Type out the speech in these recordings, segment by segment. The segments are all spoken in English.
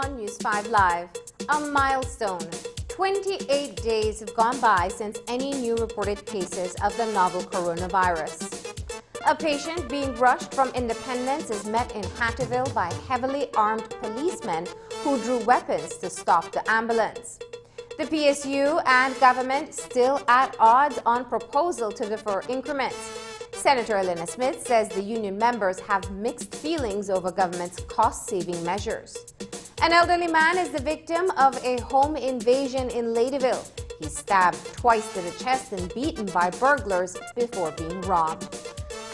on News 5 Live. A milestone. 28 days have gone by since any new reported cases of the novel coronavirus. A patient being rushed from Independence is met in Hattieville by heavily armed policemen who drew weapons to stop the ambulance. The PSU and government still at odds on proposal to defer increments. Senator Elena Smith says the union members have mixed feelings over government's cost-saving measures. An elderly man is the victim of a home invasion in Ladyville. He's stabbed twice to the chest and beaten by burglars before being robbed.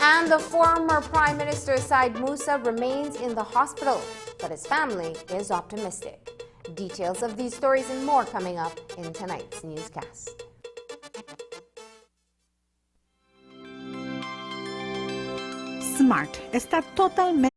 And the former Prime Minister Said Musa remains in the hospital, but his family is optimistic. Details of these stories and more coming up in tonight's newscast. Smart está totalmente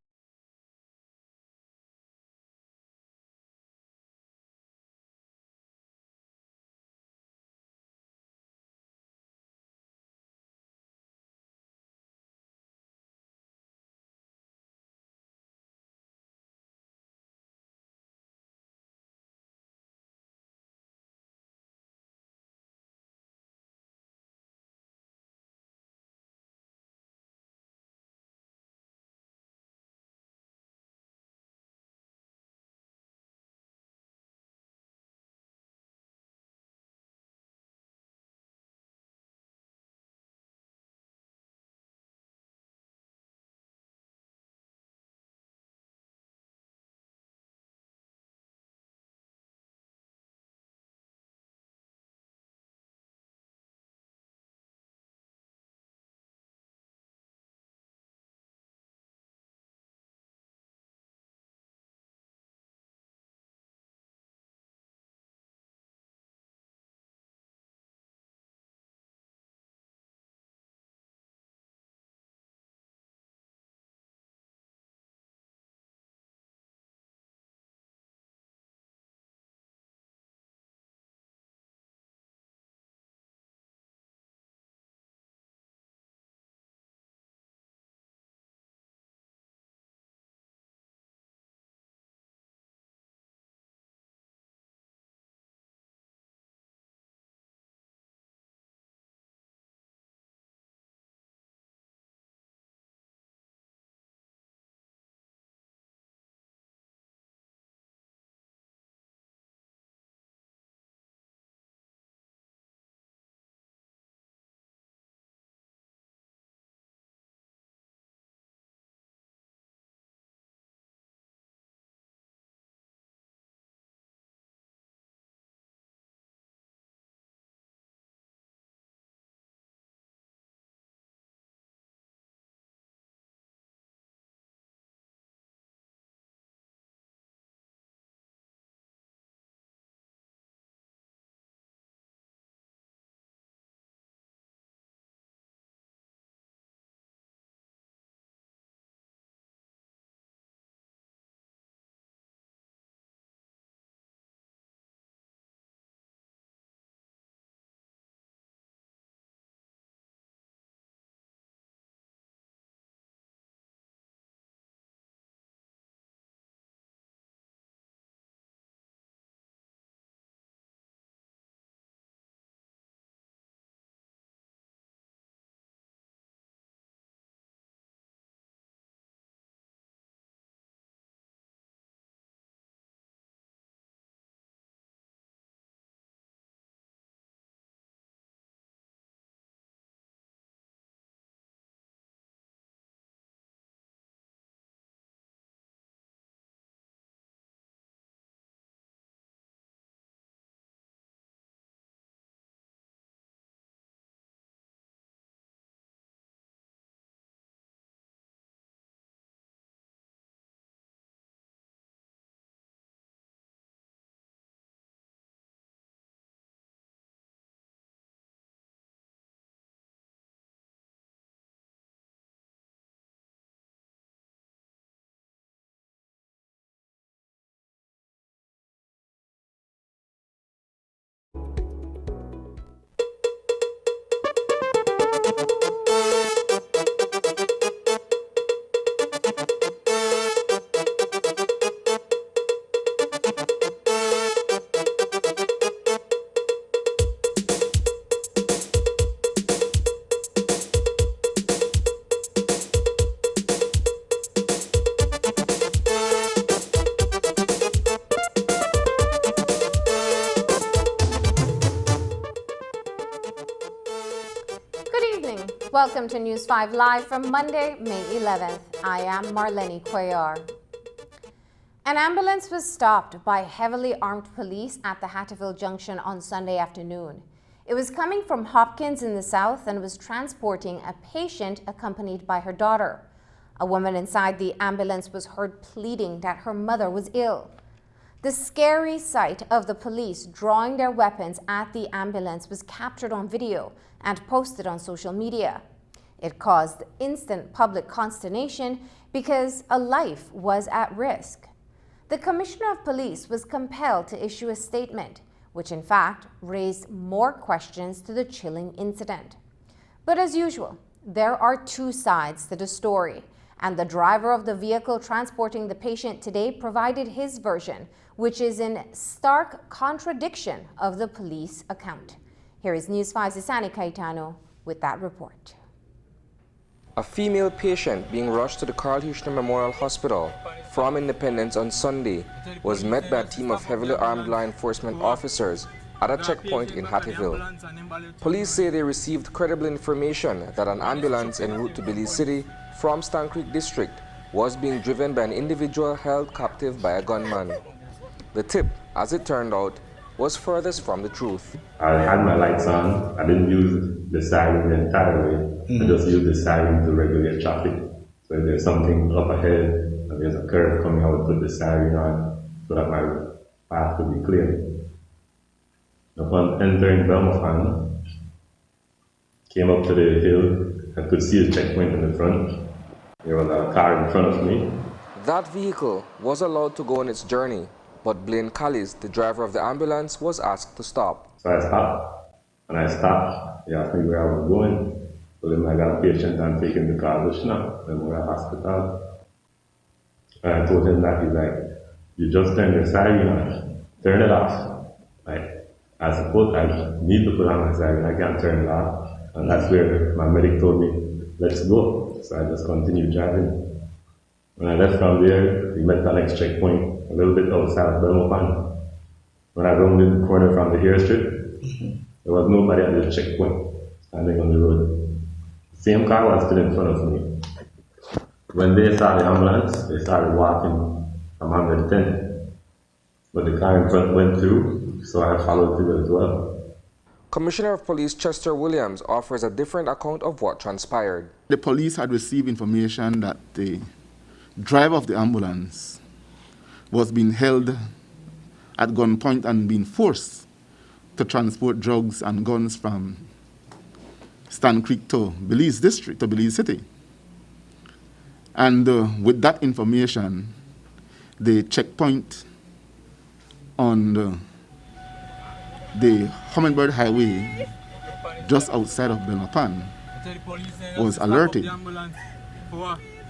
evening. Welcome to News 5 Live from Monday, May 11th. I am Marlene Cuellar. An ambulance was stopped by heavily armed police at the Hattieville Junction on Sunday afternoon. It was coming from Hopkins in the south and was transporting a patient accompanied by her daughter. A woman inside the ambulance was heard pleading that her mother was ill. The scary sight of the police drawing their weapons at the ambulance was captured on video and posted on social media. It caused instant public consternation because a life was at risk. The Commissioner of Police was compelled to issue a statement, which in fact raised more questions to the chilling incident. But as usual, there are two sides to the story, and the driver of the vehicle transporting the patient today provided his version, which is in stark contradiction of the police account. Here is News 5's Isani Caetano with that report. A female patient being rushed to the Carl Huchner Memorial Hospital from Independence on Sunday was met by a team of heavily armed law enforcement officers at a checkpoint in Hattieville. Police say they received credible information that an ambulance en route to Belize City from Stan Creek District was being driven by an individual held captive by a gunman. The tip, as it turned out, was furthest from the truth. I had my lights on. I didn't use the siren the entire way. I just used the siren to regulate traffic. So if there's something up ahead and there's a curve coming, I would put the siren on so that my path would be clear. Upon entering Belmopan, came up to the hill, I could see a checkpoint in the front. There was a car in front of me. That vehicle was allowed to go on its journey, but Blaine Callis, the driver of the ambulance, was asked to stop. So I stopped. When I stopped, he asked me where I was going. So then I got a patient and taken the car to Schnapp, Memorial Hospital. And I told him that. He's like, you just turned your siren on. Turn it off. I suppose I need to put on my siren. I can't turn it off. And that's where my medic told me, let's go. So I just continued driving. When I left from there, we met the next checkpoint, a little bit outside of Belmopan. When I rounded the corner from the airstrip, there was nobody at the checkpoint standing on the road. The same car was still in front of me. When they saw the ambulance, they started walking from under the tent. But the car in front went through, so I followed through as well. Commissioner of Police Chester Williams offers a different account of what transpired. The police had received information that the driver of the ambulance was being held at gunpoint and being forced to transport drugs and guns from Stan Creek to Belize District, to Belize City. And with that information, the checkpoint on the Hummingbird Highway just outside of Belmopan was alerted.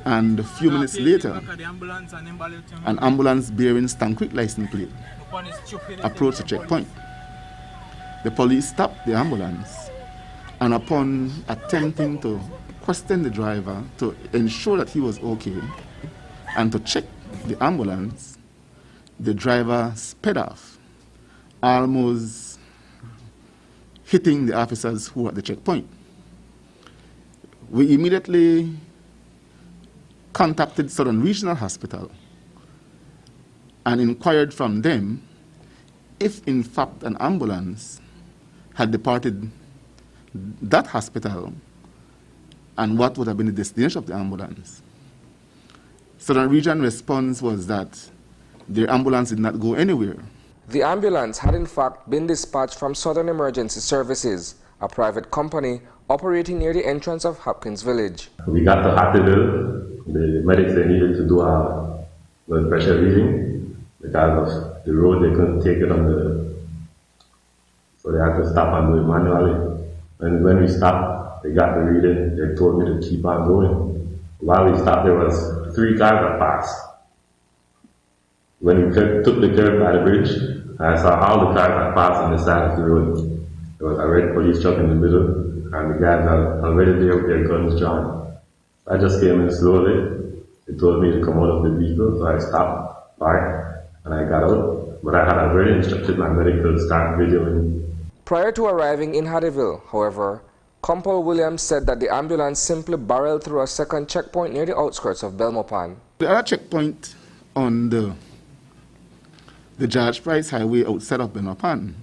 And a few minutes later, an ambulance bearing Stan Creek license plate approached the checkpoint. The police stopped the ambulance, and upon attempting to question the driver to ensure that he was okay and to check the ambulance, the driver sped off, almost hitting the officers who were at the checkpoint. We immediately contacted Southern Regional Hospital and inquired from them if in fact an ambulance had departed that hospital and what would have been the destination of the ambulance. Southern Region response was that their ambulance did not go anywhere. The ambulance had in fact been dispatched from Southern Emergency Services, a private company operating near the entrance of Hopkins Village. We got to Hattieville. The medics, they needed to do a blood pressure reading because of the road. They couldn't take it on so they had to stop and do it manually. And when we stopped, they got the reading. They told me to keep on going. While we stopped, there was 3 cars that passed. When we took the curve by the bridge, I saw all the cars that passed on the side of the road. There was a red police truck in the middle, and the guys are already there with their guns drawn. I just came in slowly. They told me to come out of the vehicle, so I stopped, parked, and I got out. But I had already instructed my medic to start videoing. Prior to arriving in Hattieville, however, Compol Williams said that the ambulance simply barreled through a second checkpoint near the outskirts of Belmopan. The other checkpoint on the George Price Highway outside of Belmopan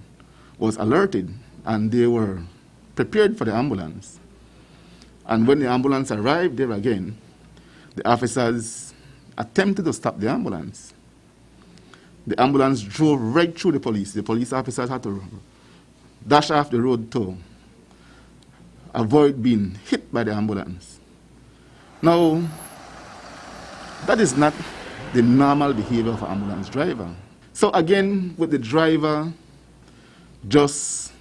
was alerted, and they were prepared for the ambulance. And when the ambulance arrived there again, the officers attempted to stop the ambulance. The ambulance drove right through the police. The police officers had to dash off the road to avoid being hit by the ambulance. Now, that is not the normal behavior of an ambulance driver. So again, with the driver just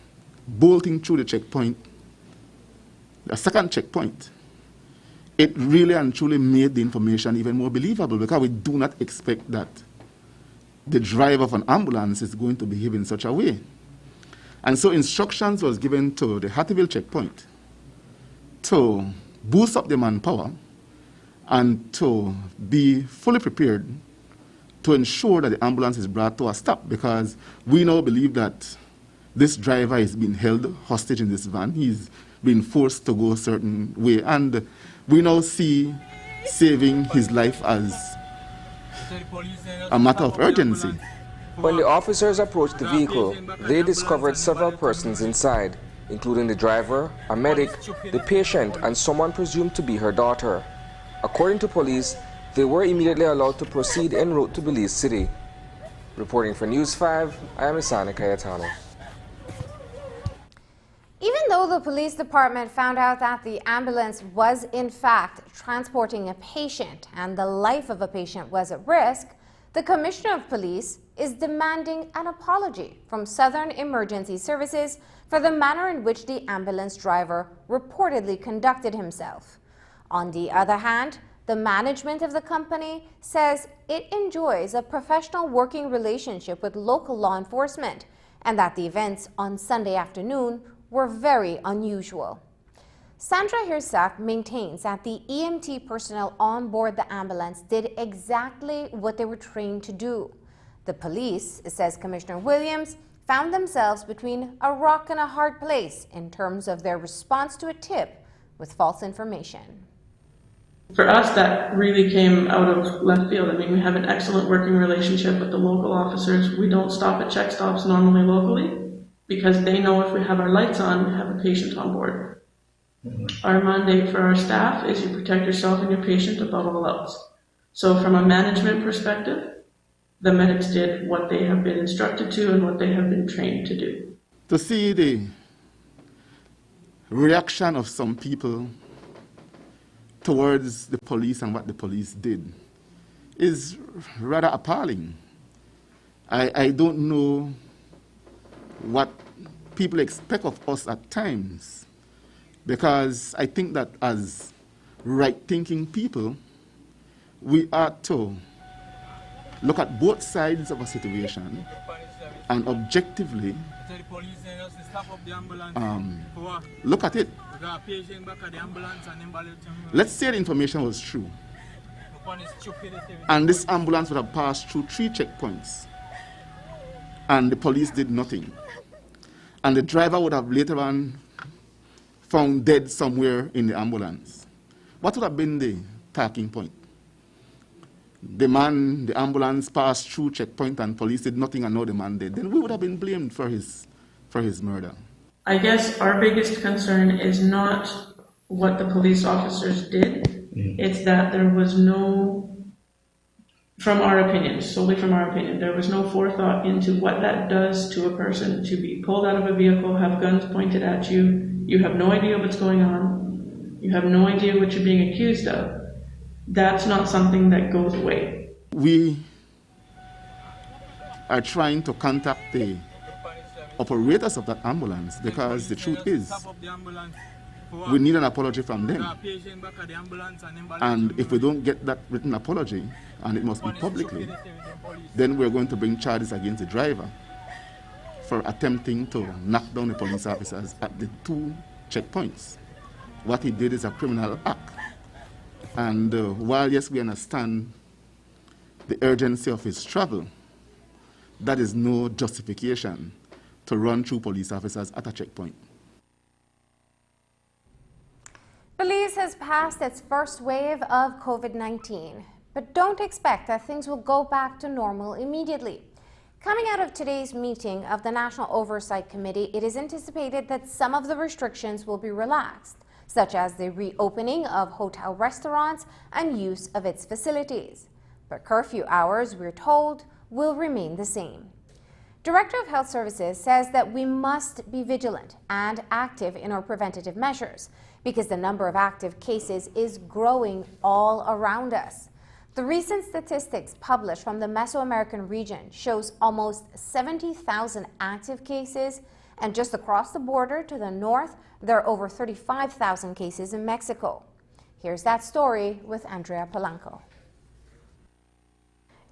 bolting through the checkpoint, the second checkpoint, it really and truly made the information even more believable, because we do not expect that the driver of an ambulance is going to behave in such a way. And so instructions was given to the Hattieville checkpoint to boost up the manpower and to be fully prepared to ensure that the ambulance is brought to a stop, because we now believe that this driver is being held hostage in this van. He's been forced to go a certain way, and we now see saving his life as a matter of urgency. When the officers approached the vehicle, they discovered several persons inside, including the driver, a medic, the patient, and someone presumed to be her daughter. According to police, they were immediately allowed to proceed en route to Belize City. Reporting for News 5, I am Isani Cayetano. Even though the police department found out that the ambulance was in fact transporting a patient and the life of a patient was at risk, the Commissioner of Police is demanding an apology from Southern Emergency Services for the manner in which the ambulance driver reportedly conducted himself. On the other hand, the management of the company says it enjoys a professional working relationship with local law enforcement and that the events on Sunday afternoon were very unusual. Sandra Hirsak maintains that the EMT personnel on board the ambulance did exactly what they were trained to do. The police, says Commissioner Williams, found themselves between a rock and a hard place in terms of their response to a tip with false information. For us, that really came out of left field. I mean, we have an excellent working relationship with the local officers. We don't stop at check stops normally locally because they know if we have our lights on, we have a patient on board. Our mandate for our staff is you protect yourself and your patient above all else. So from a management perspective, the medics did what they have been instructed to and what they have been trained to do. To see the reaction of some people towards the police and what the police did is rather appalling. I don't know what people expect of us at times, because I think that as right-thinking people, we ought to look at both sides of a situation and objectively look at it. Let's say the information was true, and this ambulance would have passed through 3 checkpoints, and the police did nothing, and the driver would have later on found dead somewhere in the ambulance. What would have been the talking point? The ambulance passed through checkpoint and police did nothing and now the man dead. Then we would have been blamed for his murder. I guess our biggest concern is not what the police officers did. It's that there was no, from our opinion, solely from our opinion, there was no forethought into what that does to a person to be pulled out of a vehicle, have guns pointed at you. You have no idea what's going on. You have no idea what you're being accused of. That's not something that goes away. We are trying to contact the operators of that ambulance, because the truth is we need an apology from them. And if we don't get that written apology, and it must be publicly, then we're going to bring charges against the driver for attempting to knock down the police officers at the 2 checkpoints. What he did is a criminal act. And while, yes, we understand the urgency of his travel, that is no justification to run through police officers at a checkpoint. Belize has passed its first wave of COVID-19, but don't expect that things will go back to normal immediately. Coming out of today's meeting of the National Oversight Committee, it is anticipated that some of the restrictions will be relaxed, such as the reopening of hotel restaurants and use of its facilities. But curfew hours, we're told, will remain the same. Director of Health Services says that we must be vigilant and active in our preventative measures because the number of active cases is growing all around us. The recent statistics published from the Mesoamerican region shows almost 70,000 active cases, and just across the border to the north, there are over 35,000 cases in Mexico. Here's that story with Andrea Polanco.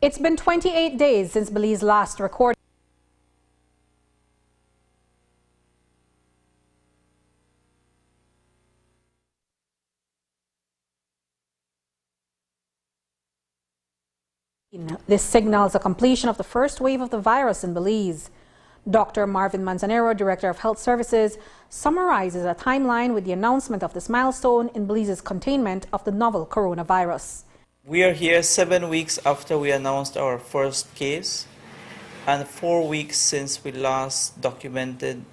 It's been 28 days since Belize last recorded This signals the completion of the first wave of the virus in Belize. Dr. Marvin Manzanero, Director of Health Services, summarizes a timeline with the announcement of this milestone in Belize's containment of the novel coronavirus. We are here 7 weeks after we announced our first case and 4 weeks since we last documented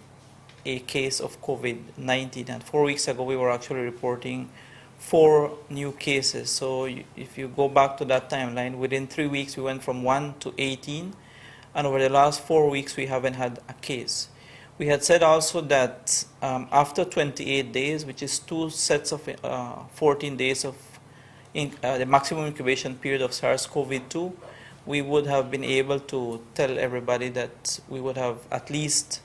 a case of COVID-19. And 4 weeks ago, we were actually reporting 4 new cases. So if you go back to that timeline, within 3 weeks we went from 1 to 18, and over the last 4 weeks we haven't had a case. We had said also that after 28 days, which is 2 sets of 14 days of the maximum incubation period of SARS-CoV-2, we would have been able to tell everybody that we would have at least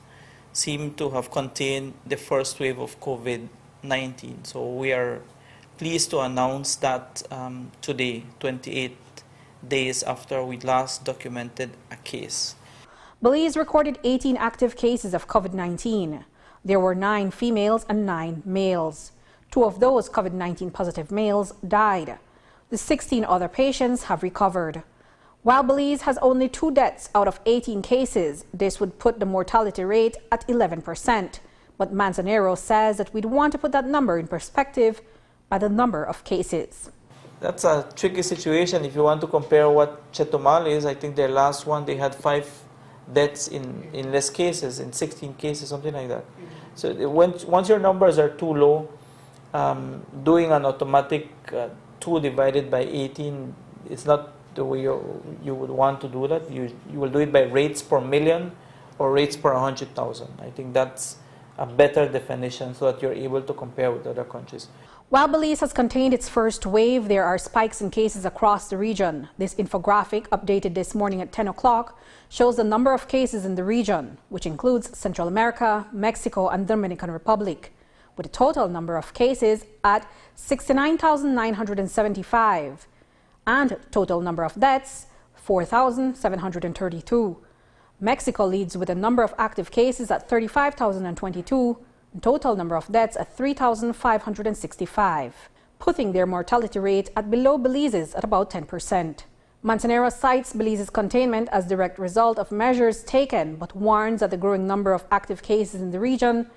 seemed to have contained the first wave of COVID-19. So we are pleased to announce that today, 28 days after we last documented a case. Belize recorded 18 active cases of COVID-19. There were 9 females and 9 males. 2 of those COVID-19 positive males died. The 16 other patients have recovered. While Belize has only 2 deaths out of 18 cases, this would put the mortality rate at 11%. But Manzanero says that we'd want to put that number in perspective by the number of cases. That's a tricky situation. If you want to compare what Chetumal is, I think their last one, they had 5 deaths in less cases, in 16 cases, something like that. So once your numbers are too low, doing an automatic 2 divided by 18 is not the way you would want to do that. You will do it by rates per million or rates per 100,000. I think that's a better definition so that you're able to compare with other countries. While Belize has contained its first wave, there are spikes in cases across the region. This infographic, updated this morning at 10 o'clock, shows the number of cases in the region, which includes Central America, Mexico, and Dominican Republic, with a total number of cases at 69,975 and total number of deaths 4,732. Mexico leads with a number of active cases at 35,022 and total number of deaths at 3,565, putting their mortality rate at below Belize's at about 10%. Manzanero cites Belize's containment as direct result of measures taken, but warns that the growing number of active cases in the region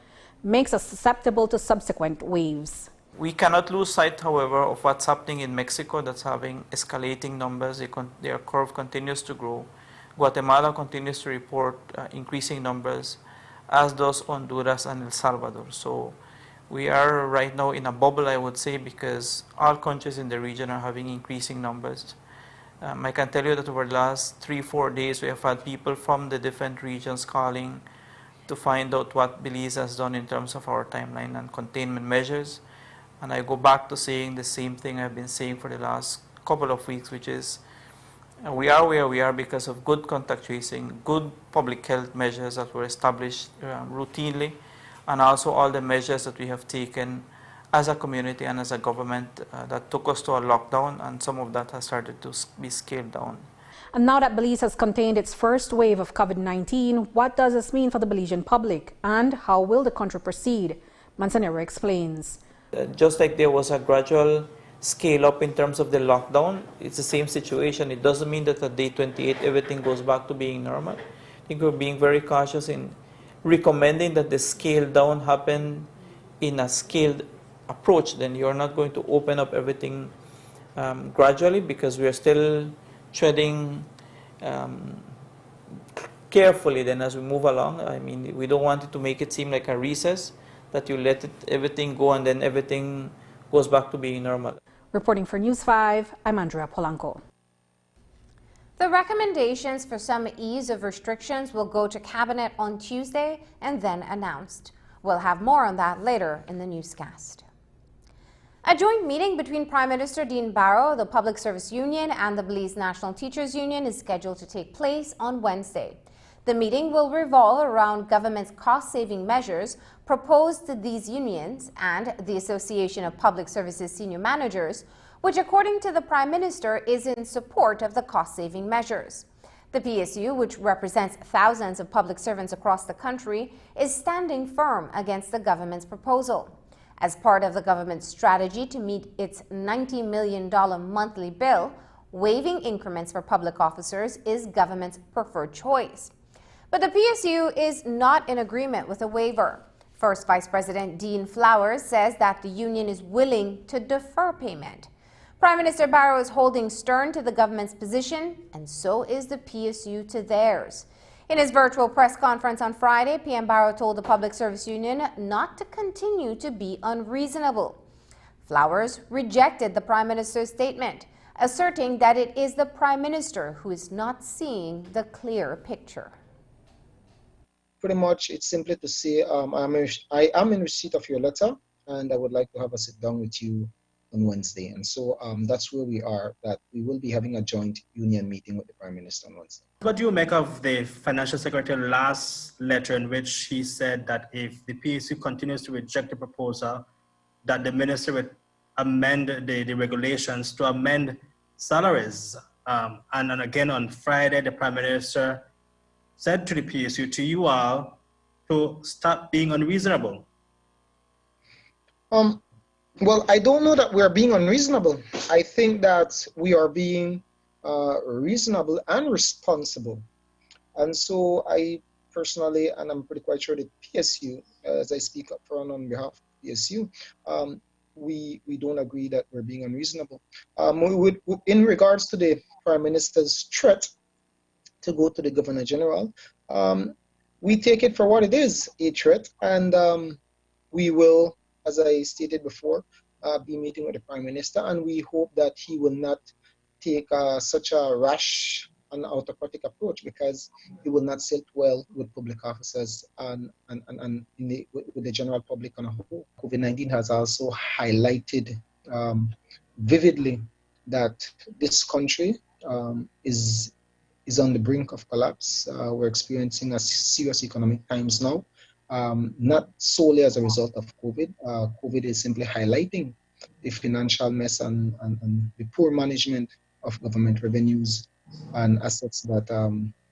makes us susceptible to subsequent waves. We cannot lose sight, however, of what's happening in Mexico that's having escalating numbers. Their curve continues to grow. Guatemala continues to report increasing numbers, as does Honduras and El Salvador. So we are right now in a bubble, I would say, because all countries in the region are having increasing numbers. I can tell you that over the last 3-4 days, we have had people from the different regions calling to find out what Belize has done in terms of our timeline and containment measures. And I go back to saying the same thing I've been saying for the last couple of weeks, which is we are where we are because of good contact tracing, good public health measures that were established routinely, and also all the measures that we have taken as a community and as a government that took us to a lockdown, and some of that has started to be scaled down. And now that Belize has contained its first wave of COVID-19, what does this mean for the Belizean public, and how will the country proceed? Manzanero explains. Just like there was a gradual scale up in terms of the lockdown, it's the same situation. It doesn't mean that at day 28 everything goes back to being normal. I think we're being very cautious in recommending that the scale down happen in a scaled approach, then you're not going to open up everything gradually, because we are still treading carefully then as we move along. I mean, we don't want it to make it seem like a recess, that you let everything go and then everything goes back to being normal. Reporting for News 5, I'm Andrea Polanco. The recommendations for some ease of restrictions will go to Cabinet on Tuesday and then announced. We'll have more on that later in the newscast. A joint meeting between Prime Minister Dean Barrow, the Public Service Union, and the Belize National Teachers Union is scheduled to take place on Wednesday. The meeting will revolve around government's cost-saving measures proposed to these unions and the Association of Public Services Senior Managers, which, according to the Prime Minister, is in support of the cost-saving measures. The PSU, which represents thousands of public servants across the country, is standing firm against the government's proposal. As part of the government's strategy to meet its $90 million monthly bill, waiving increments for public officers is government's preferred choice. But the PSU is not in agreement with a waiver. First Vice President Dean Flowers says that the union is willing to defer payment. Prime Minister Barrow is holding stern to the government's position, and so is the PSU to theirs. In his virtual press conference on Friday, PM Barrow told the Public Service Union not to continue to be unreasonable. Flowers rejected the Prime Minister's statement, asserting that it is the Prime Minister who is not seeing the clear picture. Pretty much, it's simply to say I am in receipt of your letter, and I would like to have a sit down with you on Wednesday. And so that's where we are, that we will be having a joint union meeting with the Prime Minister on Wednesday. What do you make of the Financial Secretary last letter in which he said that if the PSU continues to reject the proposal, that the minister would amend the regulations to amend salaries? And then again on Friday, the Prime Minister said to the PSU, to you all, to stop being unreasonable. Well, I don't know that we're being unreasonable. I think that we are being reasonable and responsible. And so I personally, and I'm pretty quite sure that PSU, as I speak up for on behalf of PSU, we don't agree that we're being unreasonable. In regards to the Prime Minister's threat to go to the Governor General, we take it for what it is, a threat, and we will, as I stated before, be meeting with the Prime Minister, and we hope that he will not take such a rash and autocratic approach, because it will not sit well with public officers and with the general public on a whole. COVID-19 has also highlighted vividly that this country is on the brink of collapse. We're experiencing a serious economic times now, not solely as a result of COVID. COVID is simply highlighting the financial mess and the poor management of government revenues and assets that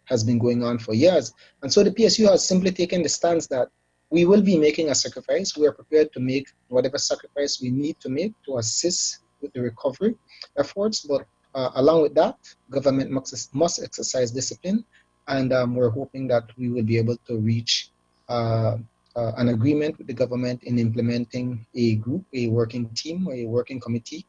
has been going on for years. And so the PSU has simply taken the stance that we will be making a sacrifice. We are prepared to make whatever sacrifice we need to make to assist with the recovery efforts. But along with that, government must exercise discipline. And we're hoping that we will be able to reach an agreement with the government in implementing a group, a working team, or a working committee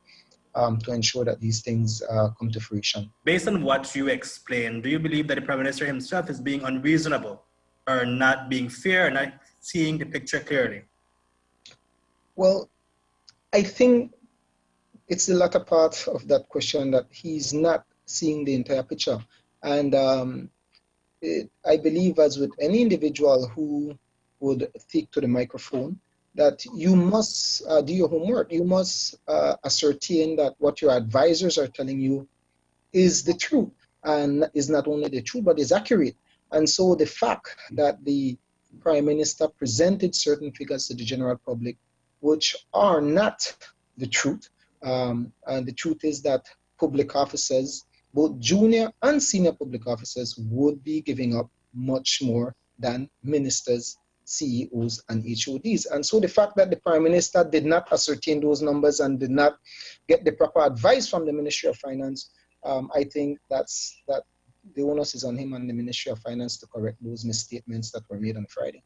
to ensure that these things come to fruition. Based on what you explained, do you believe that the Prime Minister himself is being unreasonable or not being fair or not seeing the picture clearly? Well, I think it's the latter part of that question, that he's not seeing the entire picture. And I believe, as with any individual who would speak to the microphone, that you must do your homework. You must ascertain that what your advisors are telling you is the truth, and is not only the truth, but is accurate. And so the fact that the Prime Minister presented certain figures to the general public which are not the truth, and the truth is that public officers, both junior and senior public officers, would be giving up much more than ministers, CEOs, and HODs. And so the fact that the Prime Minister did not ascertain those numbers and did not get the proper advice from the Ministry of Finance, I think that the onus is on him and the Ministry of Finance to correct those misstatements that were made on Friday.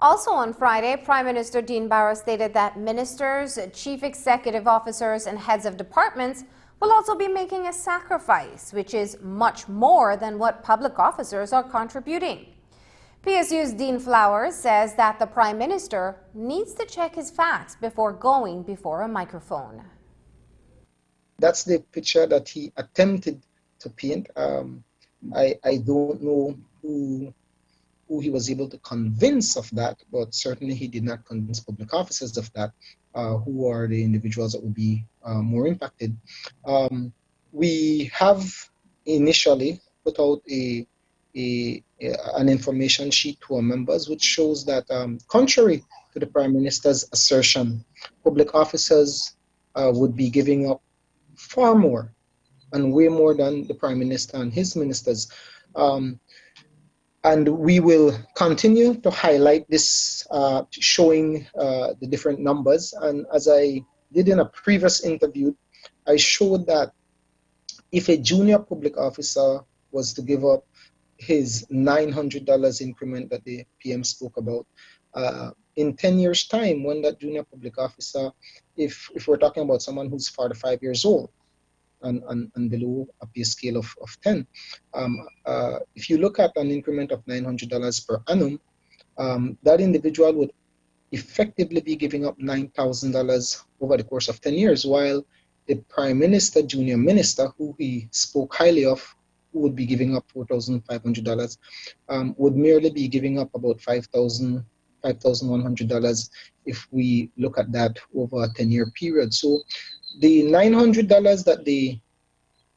Also on Friday, Prime Minister Dean Barrow stated that ministers, chief executive officers, and heads of departments will also be making a sacrifice, which is much more than what public officers are contributing. PSU's Dean Flowers says that the Prime Minister needs to check his facts before going before a microphone. That's the picture that he attempted to paint. I don't know who he was able to convince of that, but certainly he did not convince public officers of that, who are the individuals that will be more impacted. We have initially put out an information sheet to our members, which shows that contrary to the Prime Minister's assertion, public officers would be giving up far more and way more than the Prime Minister and his ministers. And we will continue to highlight this, showing the different numbers. And as I did in a previous interview, I showed that if a junior public officer was to give up his $900 increment that the PM spoke about, in 10 years' time, when that junior public officer, if we're talking about someone who's 45 years old and below a pay scale of 10, if you look at an increment of $900 per annum, that individual would effectively be giving up $9,000 over the course of 10 years, while the Prime Minister, junior minister, who he spoke highly of, who would be giving up $4,500, would merely be giving up about $5,100 if we look at that over a 10-year period. So the $900 that the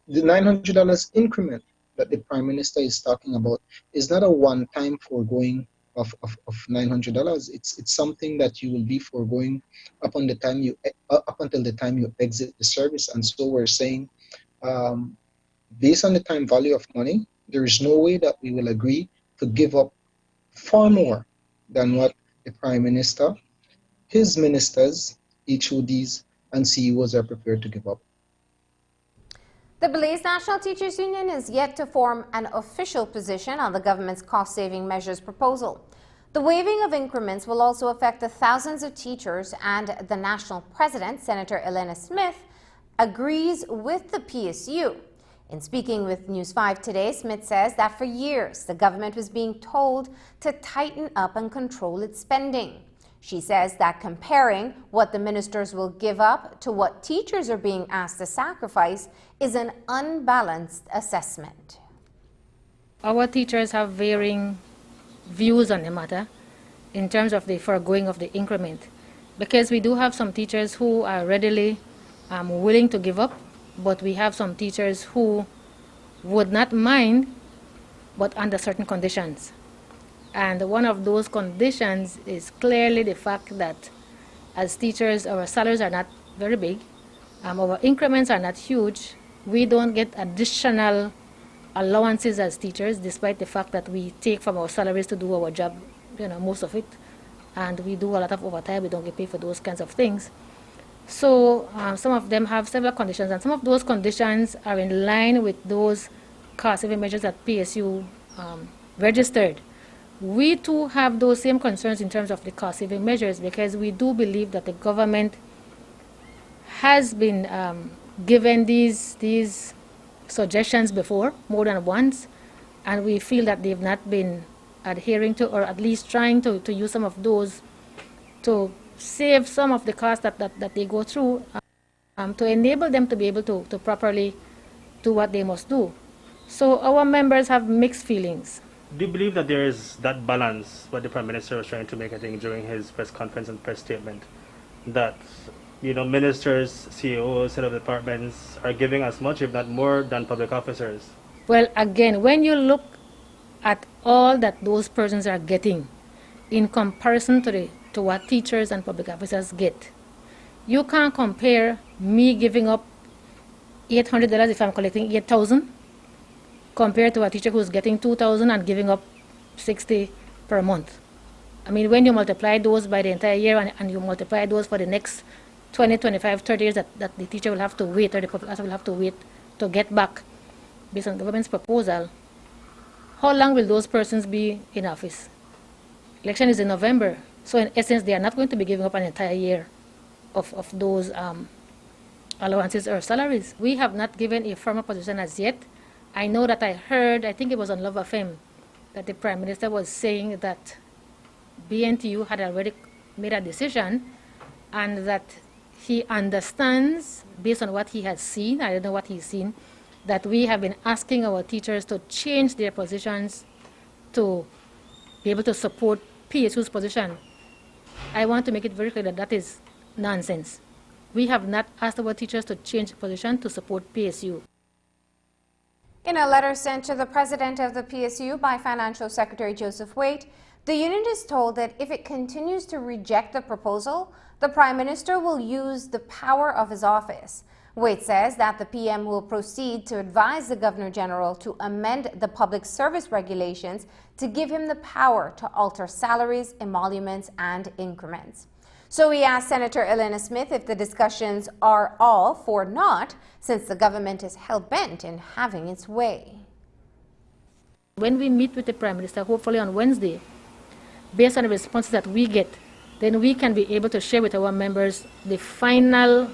$900 increment that the Prime Minister is talking about is not a one-time foregoing of $900. It's something that you will be foregoing up until the time you exit the service. And so we're saying, based on the time value of money, there is no way that we will agree to give up far more than what the Prime Minister, his ministers, HODs, and CEOs are prepared to give up. The Belize National Teachers Union is yet to form an official position on the government's cost-saving measures proposal. The waiving of increments will also affect the thousands of teachers, and the national president, Senator Elena Smith, agrees with the PSU. In speaking with News 5 today, Smith says that for years the government was being told to tighten up and control its spending. She says that comparing what the ministers will give up to what teachers are being asked to sacrifice is an unbalanced assessment. Our teachers have varying views on the matter in terms of the foregoing of the increment, because we do have some teachers who are readily willing to give up, but we have some teachers who would not mind, but under certain conditions. And one of those conditions is clearly the fact that as teachers, our salaries are not very big, our increments are not huge, we don't get additional allowances as teachers, despite the fact that we take from our salaries to do our job, most of it, and we do a lot of overtime, we don't get paid for those kinds of things. So some of them have several conditions, and some of those conditions are in line with those cost-saving measures that PSU registered. We too have those same concerns in terms of the cost-saving measures, because we do believe that the government has been given these suggestions before, more than once, and we feel that they've not been adhering to, or at least trying to use some of those to save some of the costs that they go through, to enable them to be able to properly do what they must do. So our members have mixed feelings. Do you believe that there is that balance, what the Prime Minister was trying to make, I think, during his press conference and press statement, that ministers, CEOs, head of departments are giving as much, if not more, than public officers? Well, again, when you look at all that those persons are getting in comparison to what teachers and public officers get, you can't compare me giving up $800 if I'm collecting $8,000 compared to a teacher who's getting $2,000 and giving up $60 per month. I mean, when you multiply those by the entire year and you multiply those for the next 20, 25, 30 years that the teacher will have to wait, or the public officer will have to wait to get back based on the government's proposal, how long will those persons be in office? election is in November. So in essence, they are not going to be giving up an entire year of those allowances or salaries. We have not given a firmer position as yet. I know that I heard, I think it was on Love FM, that the Prime Minister was saying that BNTU had already made a decision and that he understands, based on what he has seen, I don't know what he's seen, that we have been asking our teachers to change their positions to be able to support PSU's position. I want to make it very clear that that is nonsense. We have not asked our teachers to change position to support PSU. In a letter sent to the president of the PSU by Financial Secretary Joseph Waite, the union is told that if it continues to reject the proposal, the Prime Minister will use the power of his office. Waite says that the PM will proceed to advise the Governor General to amend the public service regulations to give him the power to alter salaries, emoluments, and increments. So we asked Senator Elena Smith if the discussions are all for naught, since the government is hell-bent in having its way. When we meet with the Prime Minister, hopefully on Wednesday, based on the responses that we get, then we can be able to share with our members the final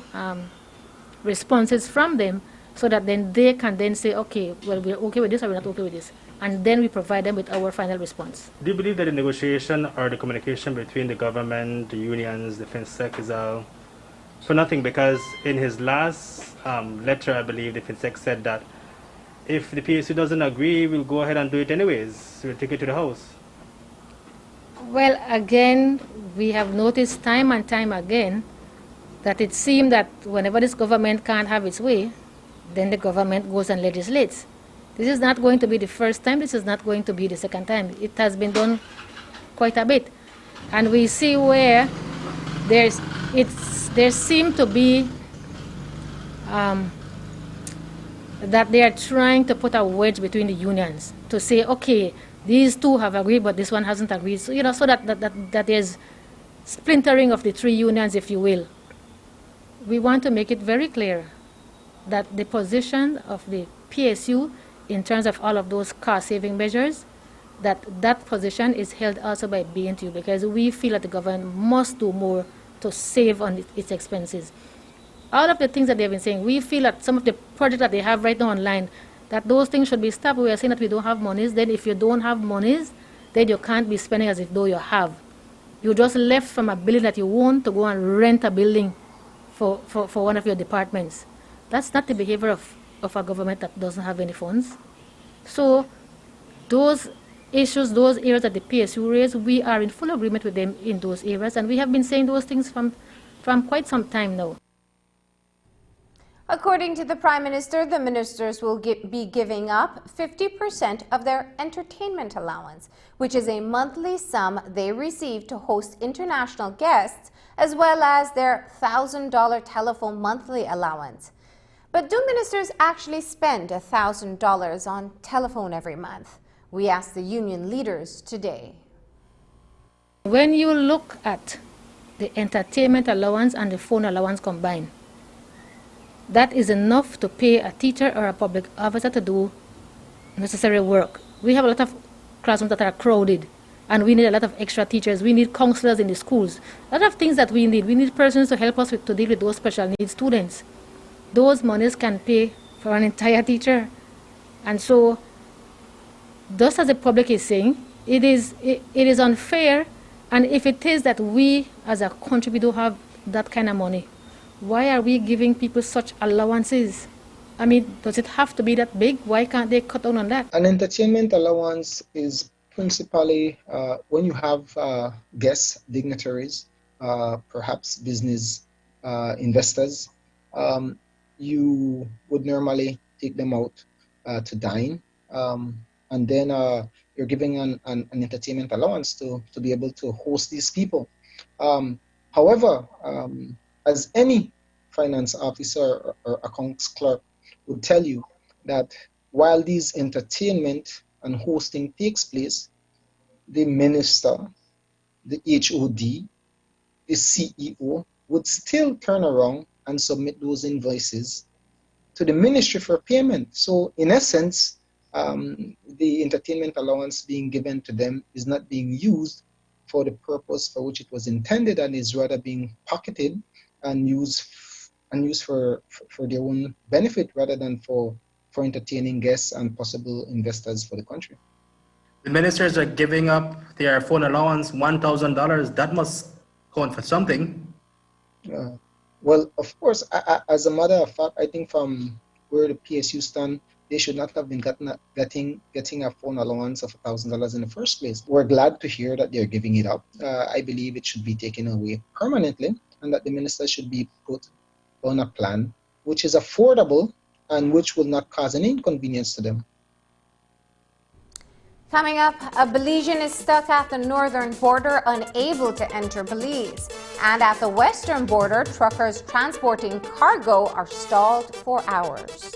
responses from them, so that then they can then say, okay, well, we're okay with this or we're not okay with this. And then we provide them with our final response. Do you believe that the negotiation or the communication between the government, the unions, the FinSec is all for nothing? Because in his last letter, I believe the FinSec said that if the PSU doesn't agree, we'll go ahead and do it anyways. We'll take it to the House. Well, again, we have noticed time and time again that it seems that whenever this government can't have its way, then the government goes and legislates. This is not going to be the first time. This is not going to be the second time. It has been done quite a bit. And we see where there seems to be that they are trying to put a wedge between the unions to say, okay, these two have agreed, but this one hasn't agreed. So, so that there's splintering of the three unions, if you will. We want to make it very clear that the position of the PSU in terms of all of those cost-saving measures, that position is held also by BNTU, because we feel that the government must do more to save on its expenses. All of the things that they've been saying, we feel that some of the projects that they have right now online, that those things should be stopped. We are saying that we don't have monies. Then if you don't have monies, then you can't be spending as if though you have. You just left from a building that you want to go and rent a building for one of your departments. That's not the behavior of a government that doesn't have any funds. So those issues, those areas that the PSU raised, we are in full agreement with them in those areas, and we have been saying those things from quite some time now. According to the Prime Minister, the ministers will be giving up 50% of their entertainment allowance, which is a monthly sum they receive to host international guests, as well as their $1,000 telephone monthly allowance. But do ministers actually spend $1,000 on telephone every month? We asked the union leaders today. When you look at the entertainment allowance and the phone allowance combined, that is enough to pay a teacher or a public officer to do necessary work. We have a lot of classrooms that are crowded, and we need a lot of extra teachers. We need counselors in the schools. A lot of things that we need. We need persons to help us to deal with those special needs students. Those monies can pay for an entire teacher. And so, just as the public is saying, it is unfair, and if it is that we as a country we don't have that kind of money, why are we giving people such allowances? I mean, does it have to be that big? Why can't they cut down on that? An entertainment allowance is principally when you have guests, dignitaries, perhaps business investors, you would normally take them out to dine, and then you're giving an entertainment allowance to be able to host these people. However, as any finance officer or accounts clerk would tell you, that while these entertainment and hosting takes place, the minister, the HOD, the CEO would still turn around and submit those invoices to the ministry for payment. So in essence, the entertainment allowance being given to them is not being used for the purpose for which it was intended and is rather being pocketed and used for their own benefit rather than for entertaining guests and possible investors for the country. The ministers are giving up their phone allowance, $1,000. That must count for something. Well, of course, as a matter of fact, I think from where the PSU stand, they should not have been getting a phone allowance of $1,000 in the first place. We're glad to hear that they're giving it up. I believe it should be taken away permanently, and that the ministers should be put on a plan which is affordable and which will not cause any inconvenience to them. Coming up, a Belizean is stuck at the northern border, unable to enter Belize. And at the western border, truckers transporting cargo are stalled for hours.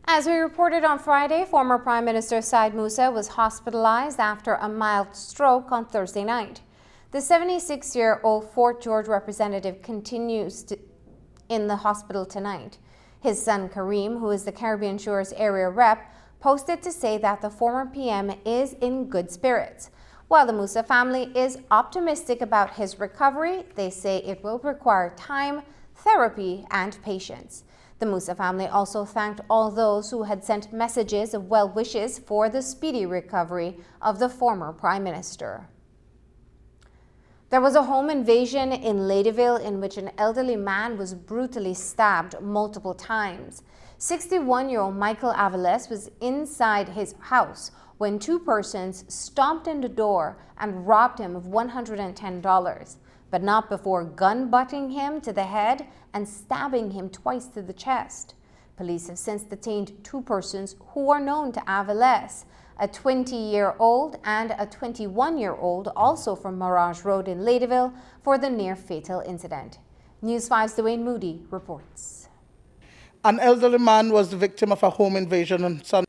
As we reported on Friday, former Prime Minister Said Musa was hospitalized after a mild stroke on Thursday night. The 76-year-old Fort George representative continues in the hospital tonight. His son Kareem, who is the Caribbean Shores area rep, posted to say that the former PM is in good spirits. While the Musa family is optimistic about his recovery, they say it will require time, therapy, and patience. The Musa family also thanked all those who had sent messages of well wishes for the speedy recovery of the former Prime Minister. There was a home invasion in Ladyville in which an elderly man was brutally stabbed multiple times. 61-year-old Michael Aviles was inside his house when two persons stomped in the door and robbed him of $110, but not before gun-butting him to the head and stabbing him twice to the chest. Police have since detained two persons who are known to Aviles, a 20-year-old and a 21-year-old, also from Mirage Road in Ladyville, for the near-fatal incident. News 5's Dwayne Moody reports. An elderly man was the victim of a home invasion on Sunday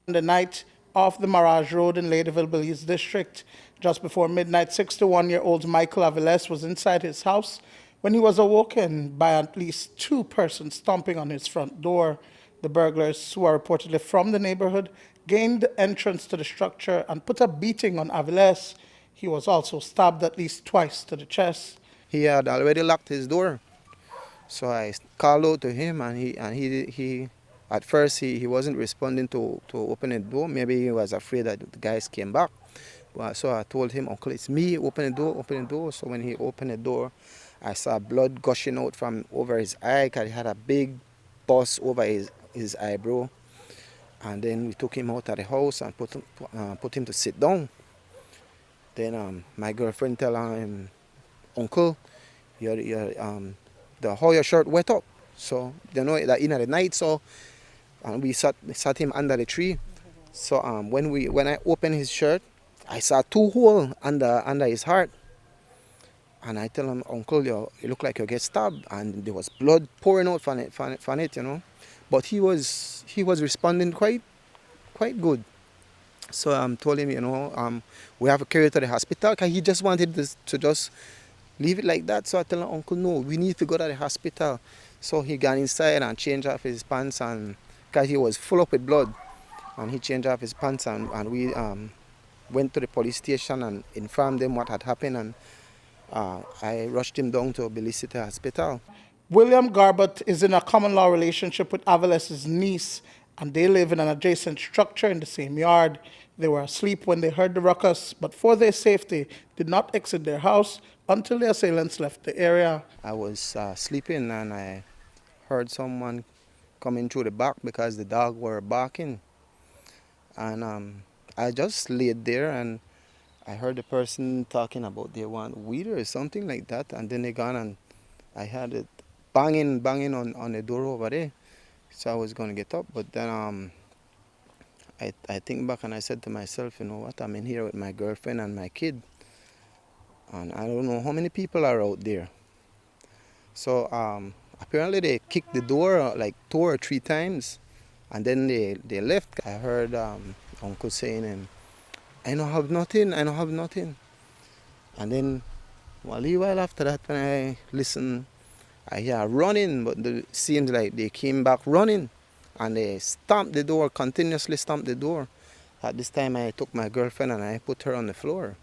night off the Mirage Road in Ladyville Police District. Just before midnight, 61-year-old Michael Aviles was inside his house when he was awoken by at least two persons stomping on his front door. The burglars, who are reportedly from the neighborhood, gained entrance to the structure and put a beating on Aviles. He was also stabbed at least twice to the chest. He had already locked his door, so I called out to him, and he at first he wasn't responding to open the door. Maybe he was afraid that the guys came back. So I told him, "Uncle, it's me. Open the door, open the door." So when he opened the door, I saw blood gushing out from over his eye, because he had a big bust over his eyebrow. And then we took him out of the house and put him to sit down. Then my girlfriend tell him, "Uncle, how your shirt wet up?" So you know that in the night. So and we sat him under the tree. So when I opened his shirt, I saw two holes under his heart. And I tell him, "Uncle, you look like you get stabbed," and there was blood pouring out from it, you know. But he was responding quite good. So I told him, you know, we have to carry to the hospital, because he just wanted to just leave it like that. So I tell him, "Uncle, no, we need to go to the hospital." So he got inside and changed off his pants, and because he was full up with blood, and he changed off his pants, and we went to the police station and informed them what had happened, and I rushed him down to Billy City Hospital. William Garbett is in a common law relationship with Aviles' niece, and they live in an adjacent structure in the same yard. They were asleep when they heard the ruckus, but for their safety, did not exit their house until the assailants left the area. I was sleeping, and I heard someone coming through the back because the dog were barking. And I just laid there, and I heard the person talking about they want weed or something like that, and then they gone, and I had it banging on the door over there. So I was going to get up, but then I think back and I said to myself, you know what, I'm in here with my girlfriend and my kid, and I don't know how many people are out there. So apparently they kicked the door like 2 or 3 times, and then they left. I heard Uncle saying, I don't have nothing. And then a while after that, when I listen, I hear running, but it seems like they came back running, and they stomped the door, continuously stomped the door. At this time, I took my girlfriend and I put her on the floor.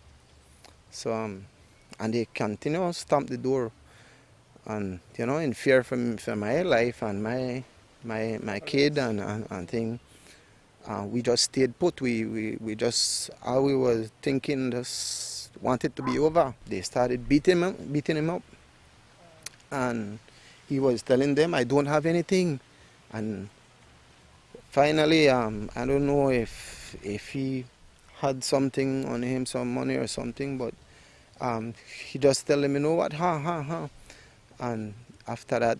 So, and they continued to stomp the door, and you know, in fear for my life and my kid and thing. We just stayed put. We just, all we were thinking, just wanted to be over. They started beating him up, and he was telling them, I don't have anything. And finally, I don't know if he had something on him, some money or something, but he just tell them, you know what, And after that,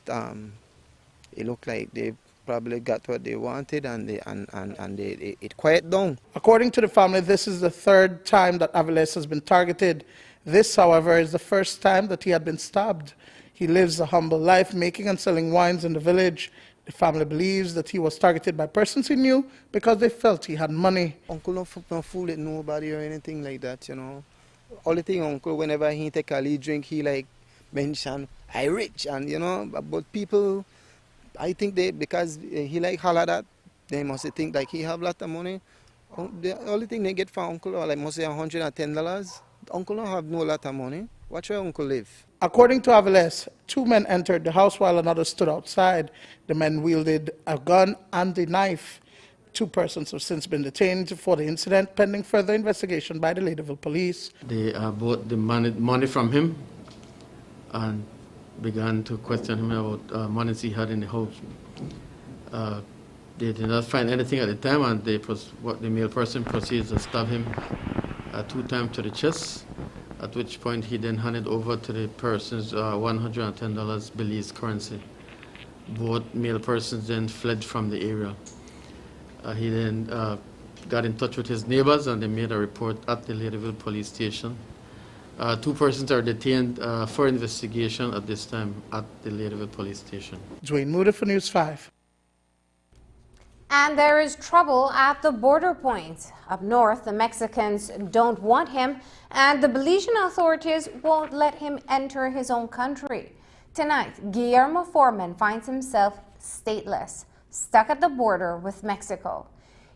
it looked like they probably got what they wanted, and it quieted down. According to the family, this is the 3rd time that Aviles has been targeted. This, however, is the first time that he had been stabbed. He lives a humble life, making and selling wines in the village. The family believes that he was targeted by persons he knew because they felt he had money. Uncle don't fool with nobody or anything like that, you know. Only thing uncle, whenever he take a lead drink, he like mention, I rich, and you know, but people, I think they, because he like holler that, they must think like he have a lot of money. The only thing they get from uncle, or like must say $110. Uncle don't have no lot of money. Watch where uncle live. According to Aviles, 2 men entered the house while another stood outside. The men wielded a gun and a knife. 2 persons have since been detained for the incident, pending further investigation by the Ladyville police. They bought the money from him and began to question him about monies he had in the house. They did not find anything at the time, and the male person proceeds to stab him 2 times to the chest, at which point he then handed over to the person's $110 Belize currency. Both male persons then fled from the area. He then got in touch with his neighbors, and they made a report at the Ladyville police station. 2 persons are detained for investigation at this time at the Ladyville police station. Dwayne Moody for News 5. And there is trouble at the border points. Up north, the Mexicans don't want him, and the Belizean authorities won't let him enter his own country. Tonight, Guillermo Foreman finds himself stateless, stuck at the border with Mexico.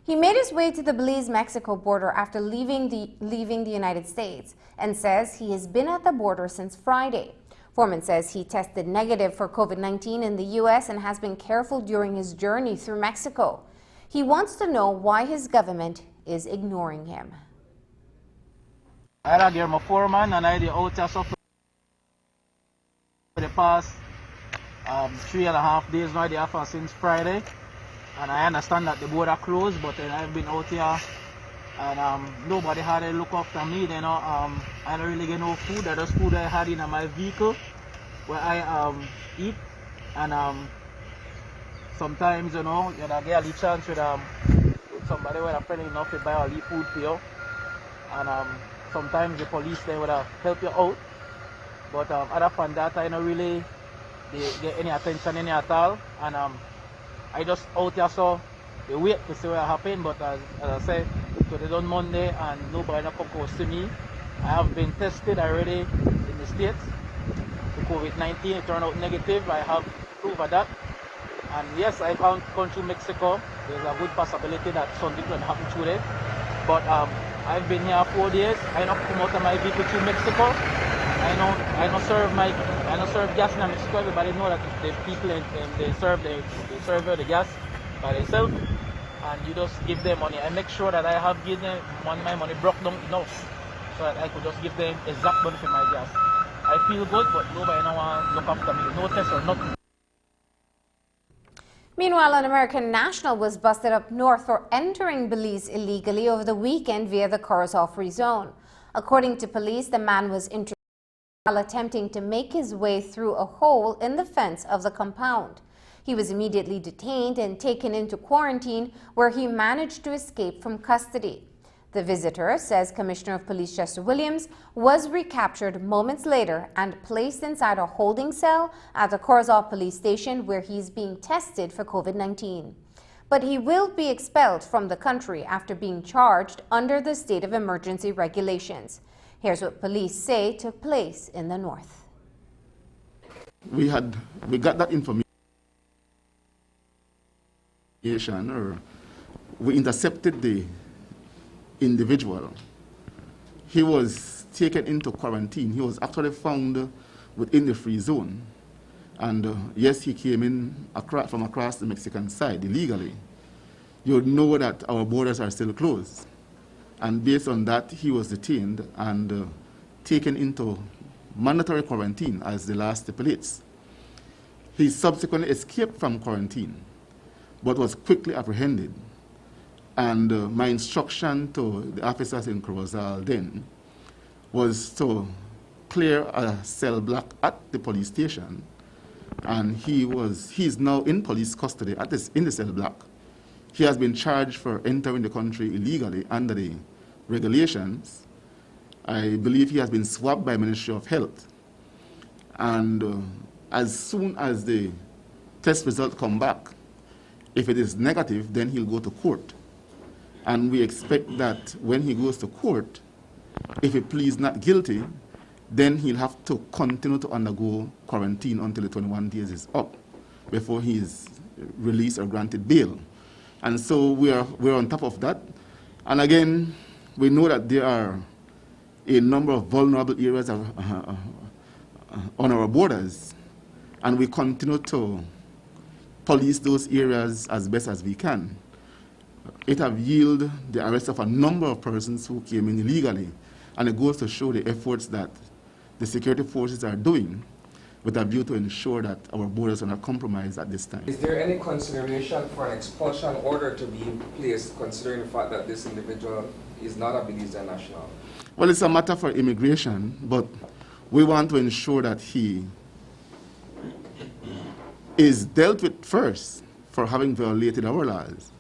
He made his way to the Belize-Mexico border after leaving the United States and says he has been at the border since Friday. Foreman says he tested negative for COVID-19 in the U.S. and has been careful during his journey through Mexico. He wants to know why his government is ignoring him. I'm Guillermo Foreman, and I'm the outer for the past 3.5 days now. They have since Friday, and I understand that the border closed, but I've been out here, and nobody had a look after me. You know, I don't really get no food. That's food I had in my vehicle where I eat, and sometimes, you know, you get a chance with somebody when a friend enough to buy all the food for you, and sometimes the police they would help you out, but other than that, I don't really get any attention any at all, and I just out here so they wait to see what happen. But as I say, today done Monday and nobody not come close to me. I have been tested already in the States for COVID-19. It turned out negative. I have proof of that. And yes, I can't come through Mexico. There's a good possibility that something could happen through there. But I've been here 4 days. I not come out of my vehicle through Mexico. I don't serve gas in Mexico. Everybody know that the people they serve the gas by themselves, and you just give them money. I make sure that I have given them my money broke down enough so that I could just give them exact money for my gas. I feel good, but nobody no want look after me. No test or nothing. Meanwhile, an American national was busted up north for entering Belize illegally over the weekend via the Curacao-free zone. According to police, the man was intercepted while attempting to make his way through a hole in the fence of the compound. He was immediately detained and taken into quarantine, where he managed to escape from custody. The visitor, says Commissioner of Police Chester Williams, was recaptured moments later and placed inside a holding cell at the Curacao police station, where he's being tested for COVID-19. But he will be expelled from the country after being charged under the state of emergency regulations. Here's what police say took place in the north. We got that information, or we intercepted the individual. He was taken into quarantine. He was actually found within the free zone. And yes, he came in from across the Mexican side illegally. You know that our borders are still closed. And based on that, he was detained and taken into mandatory quarantine, as the law stipulates. He subsequently escaped from quarantine, but was quickly apprehended. And my instruction to the officers in Curacao then was to clear a cell block at the police station. And he's now in police custody in the cell block. He has been charged for entering the country illegally under the regulations. I believe he has been swabbed by Ministry of Health. And as soon as the test results come back, If it is negative, then he'll go to court. And we expect that when he goes to court, if he pleads not guilty, then he'll have to continue to undergo quarantine until the 21 days is up before he is released or granted bail. And so we're on top of that. And again, we know that there are a number of vulnerable areas on our borders, and we continue to police those areas as best as we can. It have yielded the arrest of a number of persons who came in illegally, and it goes to show the efforts that the security forces are doing with a view to ensure that our borders are not compromised at this time. Is there any consideration for an expulsion order to be placed, considering the fact that this individual is not a Belize national? Well, it's a matter for immigration, but we want to ensure that he is dealt with first for having violated our laws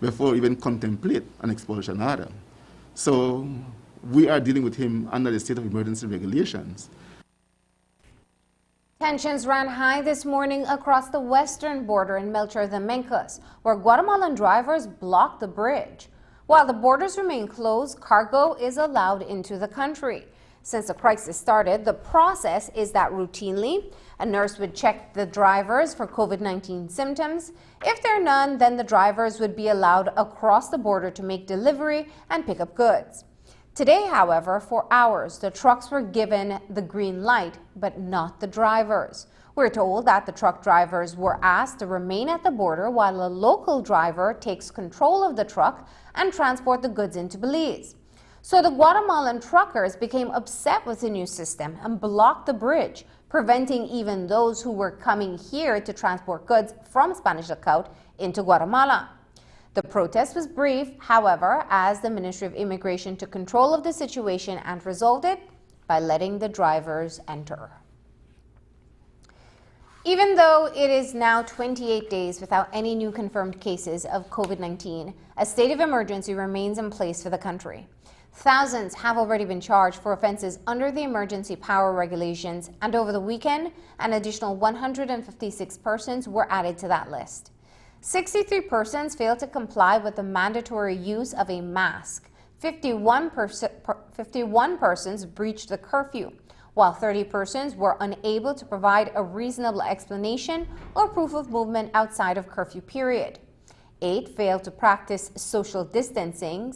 before even contemplate an expulsion order. So we are dealing with him under the state of emergency regulations. Tensions ran high this morning across the western border in Melchor de Mencos, where Guatemalan drivers blocked the bridge. While the borders remain closed, cargo is allowed into the country. Since the crisis started, the process is that routinely, a nurse would check the drivers for COVID-19 symptoms. If there are none, then the drivers would be allowed across the border to make delivery and pick up goods. Today, however, for hours, the trucks were given the green light, but not the drivers. We're told that the truck drivers were asked to remain at the border while a local driver takes control of the truck and transport the goods into Belize. So the Guatemalan truckers became upset with the new system and blocked the bridge, preventing even those who were coming here to transport goods from Spanish Lookout into Guatemala. The protest was brief, however, as the Ministry of Immigration took control of the situation and resolved it by letting the drivers enter. Even though it is now 28 days without any new confirmed cases of COVID-19, a state of emergency remains in place for the country. Thousands have already been charged for offenses under the emergency power regulations, and over the weekend, an additional 156 persons were added to that list. 63 persons failed to comply with the mandatory use of a mask. 51 persons breached the curfew, while 30 persons were unable to provide a reasonable explanation or proof of movement outside of curfew period. 8 failed to practice social distancing.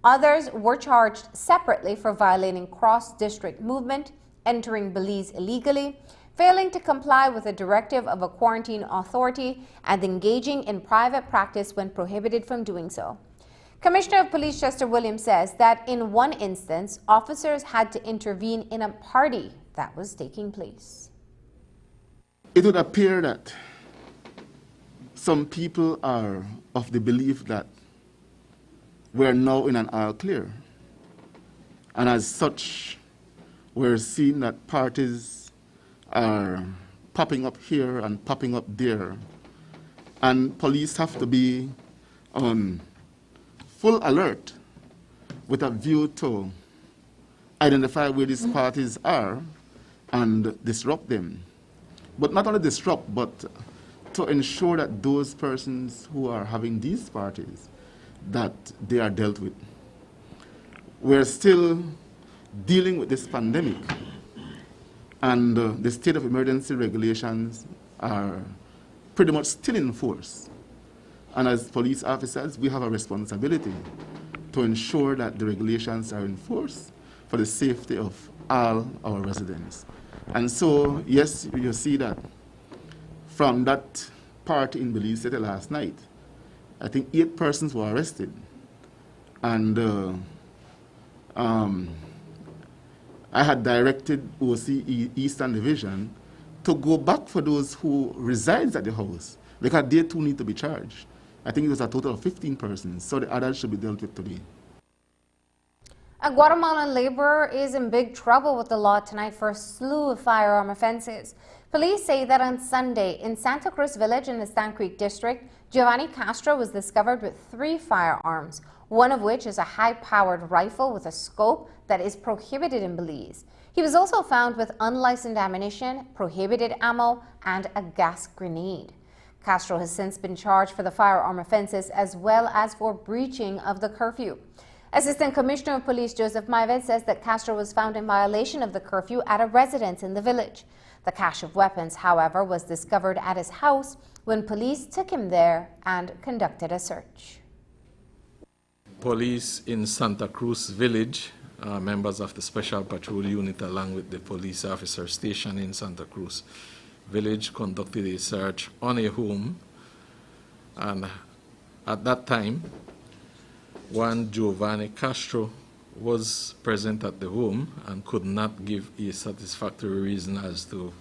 Others were charged separately for violating cross-district movement, entering Belize illegally, failing to comply with a directive of a quarantine authority, and engaging in private practice when prohibited from doing so. Commissioner of Police Chester Williams says that in one instance, officers had to intervene in a party that was taking place. It would appear that some people are of the belief that we're now in an all clear. And as such, we're seeing that parties are popping up here and popping up there. And police have to be on full alert with a view to identify where these parties are and disrupt them. But not only disrupt, but to ensure that those persons who are having these parties, that they are dealt with. We're still dealing with this pandemic, and the state of emergency regulations are pretty much still in force. And as police officers, we have a responsibility to ensure that the regulations are enforced for the safety of all our residents. And so, yes, you see that from that party in Belize City last night, I think 8 persons were arrested. And I had directed OCE Eastern Division to go back for those who resides at the house, because they too need to be charged. I think it was a total of 15 persons, so the others should be dealt with today. A Guatemalan laborer is in big trouble with the law tonight for a slew of firearm offenses. Police say that on Sunday in Santa Cruz Village in the Stan Creek district, Giovanni Castro was discovered with 3 firearms, one of which is a high-powered rifle with a scope that is prohibited in Belize. He was also found with unlicensed ammunition, prohibited ammo, and a gas grenade. Castro has since been charged for the firearm offenses as well as for breaching of the curfew. Assistant Commissioner of Police Joseph Maivet says that Castro was found in violation of the curfew at a residence in the village. The cache of weapons, however, was discovered at his house when police took him there and conducted a search. Police in Santa Cruz Village, members of the Special Patrol Unit along with the police officer stationed in Santa Cruz Village conducted a search on a home, and at that time one Giovanni Castro was present at the home and could not give a satisfactory reason as to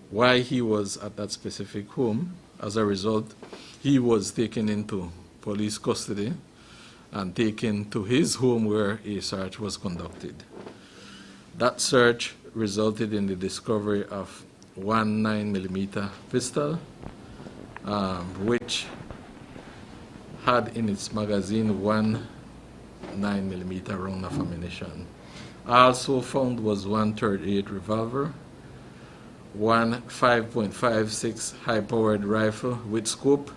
why he was at that specific home. As a result, he was taken into police custody and taken to his home where a search was conducted. That search resulted in the discovery of one 9mm pistol, which had in its magazine one 9mm round of ammunition. Also found was one .38 revolver, one 5.56 high-powered rifle with scope,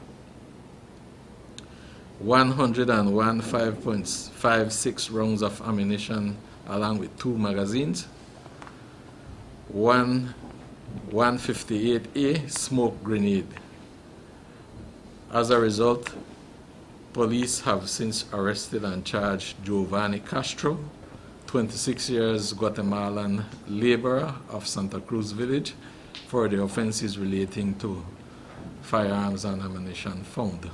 101 5.56 rounds of ammunition along with two magazines, one 158A smoke grenade. As a result, police have since arrested and charged Giovanni Castro, 26 years, Guatemalan laborer of Santa Cruz Village, for the offenses relating to firearms and ammunition found.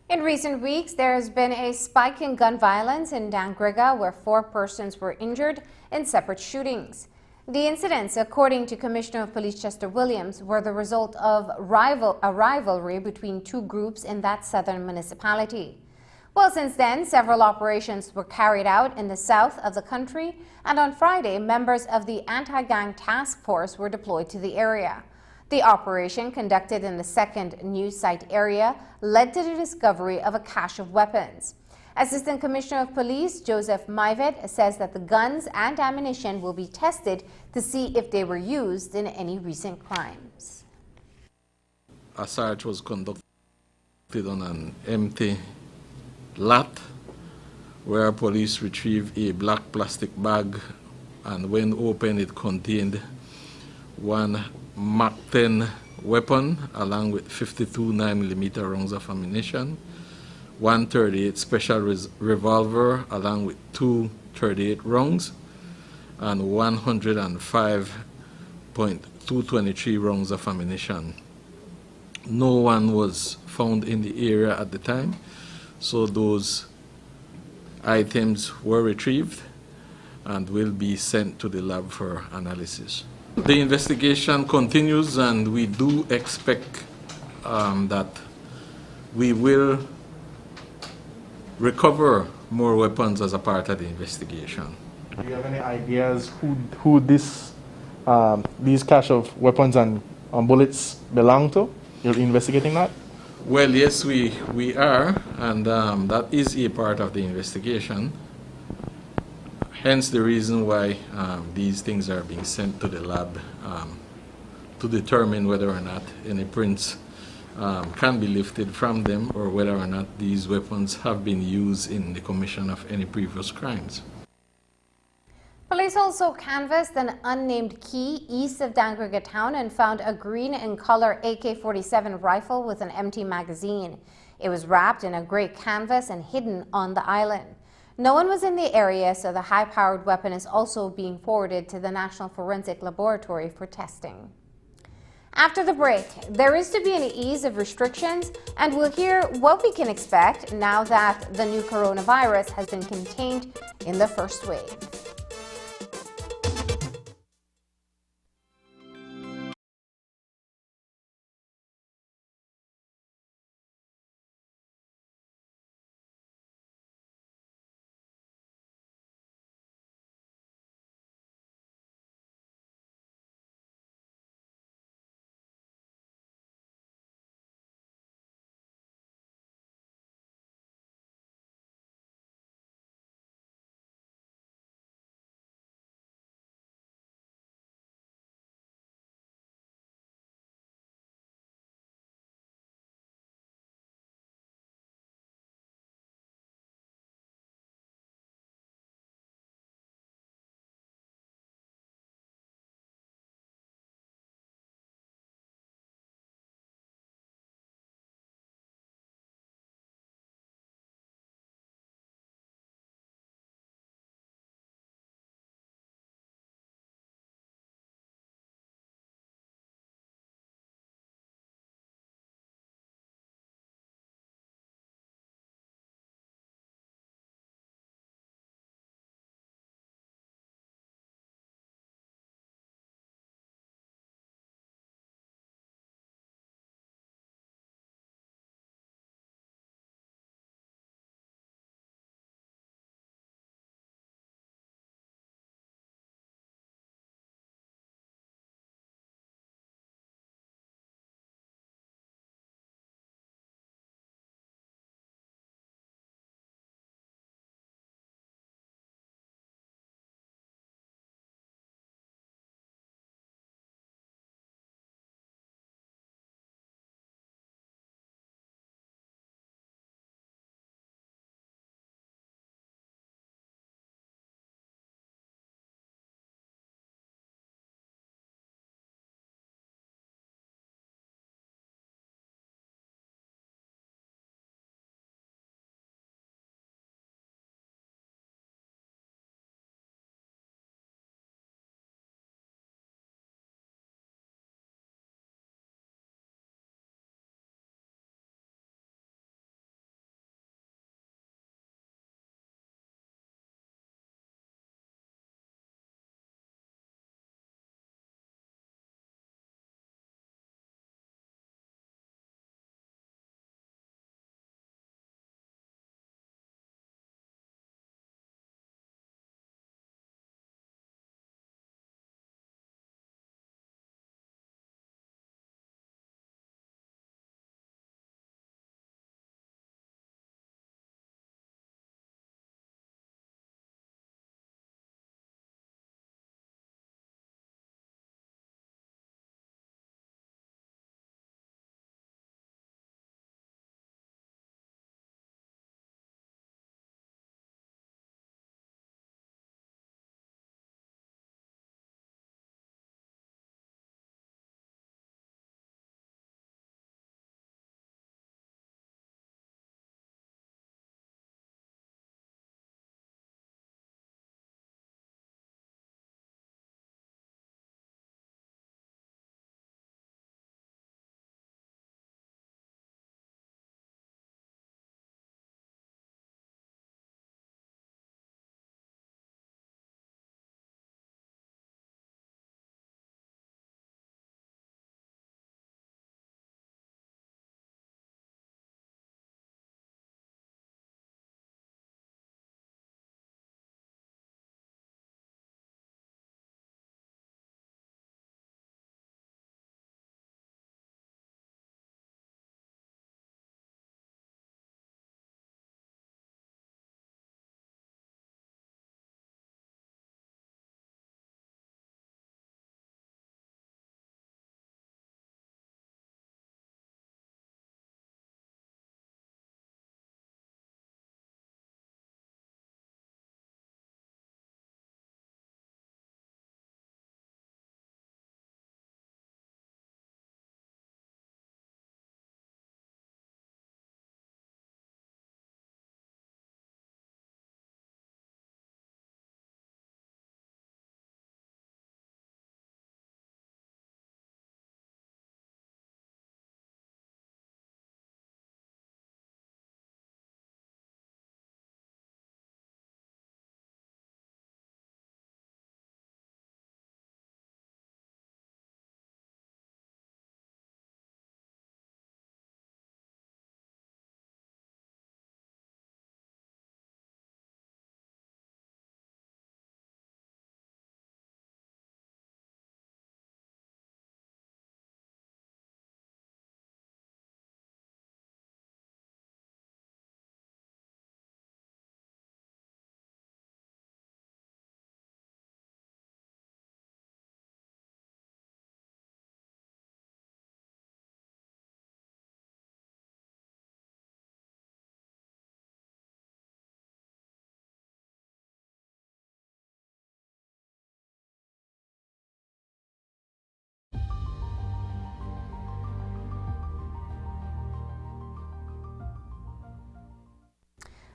In recent weeks, there has been a spike in gun violence in Dangriga, where 4 persons were injured in separate shootings. The incidents, according to Commissioner of Police Chester Williams, were the result of a rivalry between 2 groups in that southern municipality. Well, since then, several operations were carried out in the south of the country, and on Friday, members of the anti-gang task force were deployed to the area. The operation, conducted in the 2nd news site area, led to the discovery of a cache of weapons. Assistant Commissioner of Police Joseph Maivet says that the guns and ammunition will be tested to see if they were used in any recent crimes. A search was conducted on an empty lot where police retrieved a black plastic bag, and when opened it contained one Mach 10 weapon along with 52 9mm rounds of ammunition, one .38 special revolver along with 2 .38 rounds, and 105.223 rounds of ammunition. No one was found in the area at the time, so those items were retrieved and will be sent to the lab for analysis. The investigation continues, and we do expect that we will recover more weapons as a part of the investigation. Do you have any ideas who these cache of weapons and bullets belong to? You're investigating that? Well, yes, we are, and that is a part of the investigation. Hence the reason why these things are being sent to the lab to determine whether or not any prints can be lifted from them, or whether or not these weapons have been used in the commission of any previous crimes. Police also canvassed an unnamed key east of Dangriga town and found a green in color AK-47 rifle with an empty magazine. It was wrapped in a gray canvas and hidden on the island. No one was in the area, so the high-powered weapon is also being forwarded to the National Forensic Laboratory for testing. After the break, there is to be an ease of restrictions, and we'll hear what we can expect now that the new coronavirus has been contained in the first wave.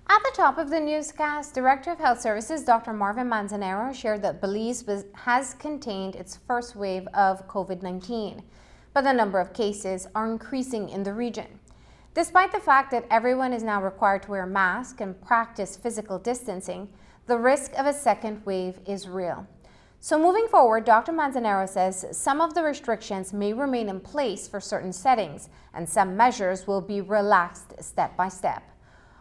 At the top of the newscast, Director of Health Services Dr. Marvin Manzanero shared that Belize has contained its first wave of COVID-19, but the number of cases are increasing in the region. Despite the fact that everyone is now required to wear a mask and practice physical distancing, the risk of a second wave is real. So moving forward, Dr. Manzanero says some of the restrictions may remain in place for certain settings and some measures will be relaxed step by step.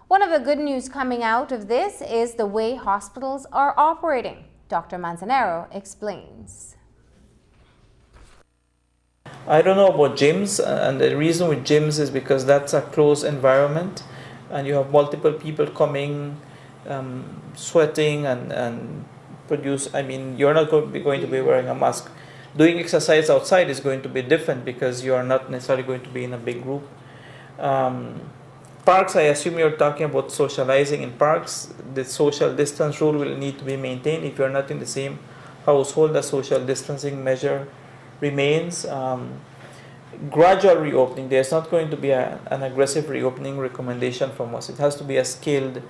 One of the good news coming out of this is the way hospitals are operating. Dr. Manzanero explains. I don't know about gyms, and the reason with gyms is because that's a closed environment and you have multiple people coming, sweating and produce. I mean, you're not going to be wearing a mask. Doing exercise outside is going to be different because you are not necessarily going to be in a big group. Parks, I assume you're talking about socializing in parks. The social distance rule will need to be maintained. If you're not in the same household, the social distancing measure remains. Gradual reopening, there's not going to be an aggressive reopening recommendation from us. It has to be a scaled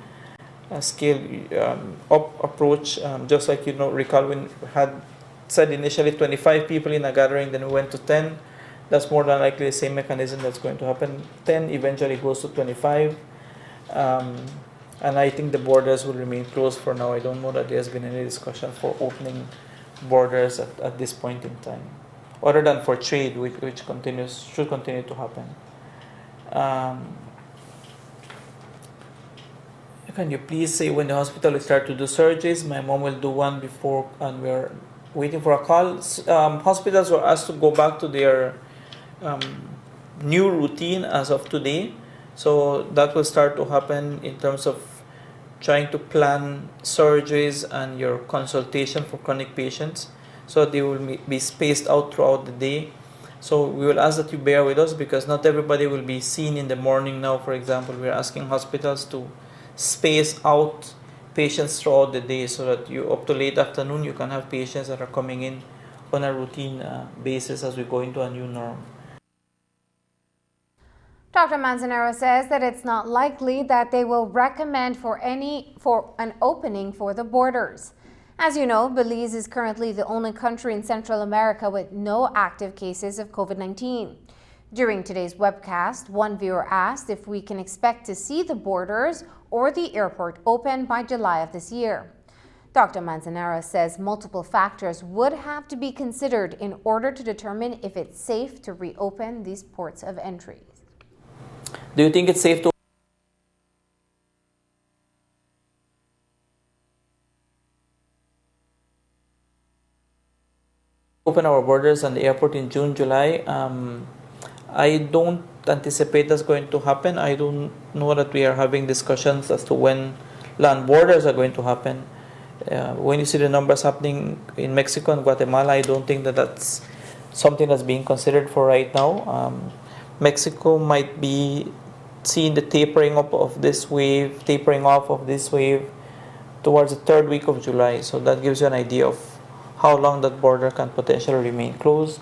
approach, just like, recall when we had said initially 25 people in a gathering, then we went to 10. That's more than likely the same mechanism that's going to happen. 10 eventually goes to 25. And I think the borders will remain closed for now. I don't know that there's been any discussion for opening borders at this point in time, other than for trade, which should continue to happen. Can you please say when the hospital will start to do surgeries? My mom will do one before, and we're waiting for a call. Hospitals were asked to go back to their new routine as of today. So that will start to happen in terms of trying to plan surgeries and your consultation for chronic patients. So they will be spaced out throughout the day. So we will ask that you bear with us because not everybody will be seen in the morning now. For example, we're asking hospitals to space out patients throughout the day so that you up to late afternoon you can have patients that are coming in on a routine basis as we go into a new norm. Dr. Manzanero says that it's not likely that they will recommend for an opening for the borders. As you know, Belize is currently the only country in Central America with no active cases of COVID-19. During today's webcast, one viewer asked if we can expect to see the borders or the airport open by July of this year. Dr. Manzanero says multiple factors would have to be considered in order to determine if it's safe to reopen these ports of entry. Do you think it's safe to open our borders and the airport in June, July? I don't anticipate that's going to happen. I don't know that we are having discussions as to when land borders are going to happen. When you see the numbers happening in Mexico and Guatemala, I don't think that that's something that's being considered for right now. Mexico might be seeing the tapering off of this wave towards the third week of July. So that gives you an idea of how long that border can potentially remain closed.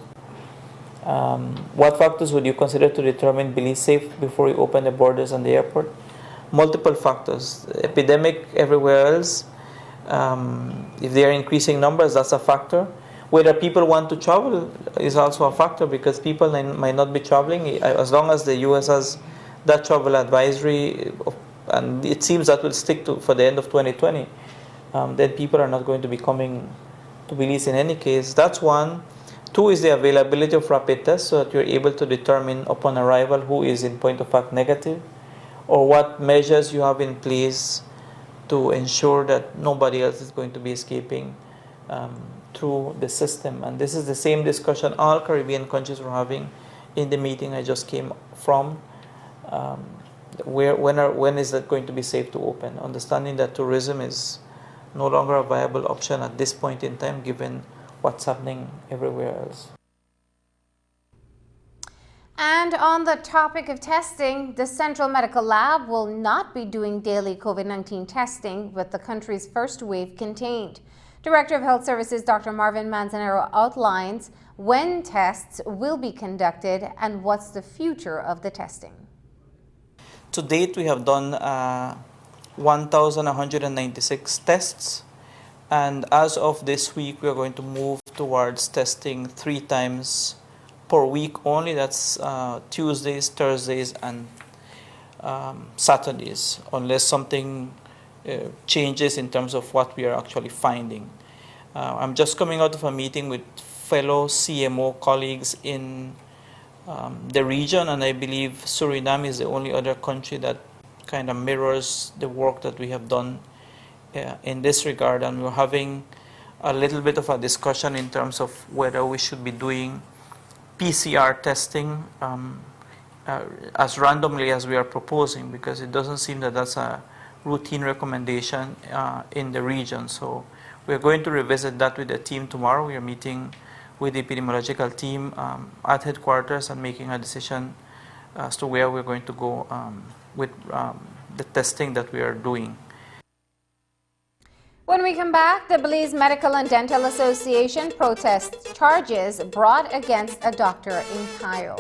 What factors would you consider to determine Belize safe before you open the borders and the airport? Multiple factors. Epidemic everywhere else. If they are increasing numbers, that's a factor. Whether people want to travel is also a factor because people might not be traveling. As long as the U.S. has that travel advisory, and it seems that will stick for the end of 2020, then people are not going to be coming to Belize in any case. That's one. Two is the availability of rapid tests so that you're able to determine upon arrival who is in point of fact negative or what measures you have in place to ensure that nobody else is going to be escaping through the system. And this is the same discussion all Caribbean countries were having in the meeting I just came from. When is that going to be safe to open? Understanding that tourism is no longer a viable option at this point in time given what's happening everywhere else. And on the topic of testing, the Central Medical Lab will not be doing daily COVID-19 testing with the country's first wave contained. Director of Health Services Dr. Marvin Manzanero outlines when tests will be conducted and what's the future of the testing. To date, we have done 1,196 tests. And as of this week, we are going to move towards testing 3 times per week only. That's Tuesdays, Thursdays, and Saturdays, unless something changes in terms of what we are actually finding. I'm just coming out of a meeting with fellow CMO colleagues in the region, and I believe Suriname is the only other country that kind of mirrors the work that we have done in this regard. And we're having a little bit of a discussion in terms of whether we should be doing PCR testing as randomly as we are proposing, because it doesn't seem that that's a routine recommendation in the region. So we're going to revisit that with the team tomorrow. We are meeting with the epidemiological team at headquarters and making a decision as to where we're going to go with the testing that we are doing. When we come back, the Belize Medical and Dental Association protests charges brought against a doctor in Cairo.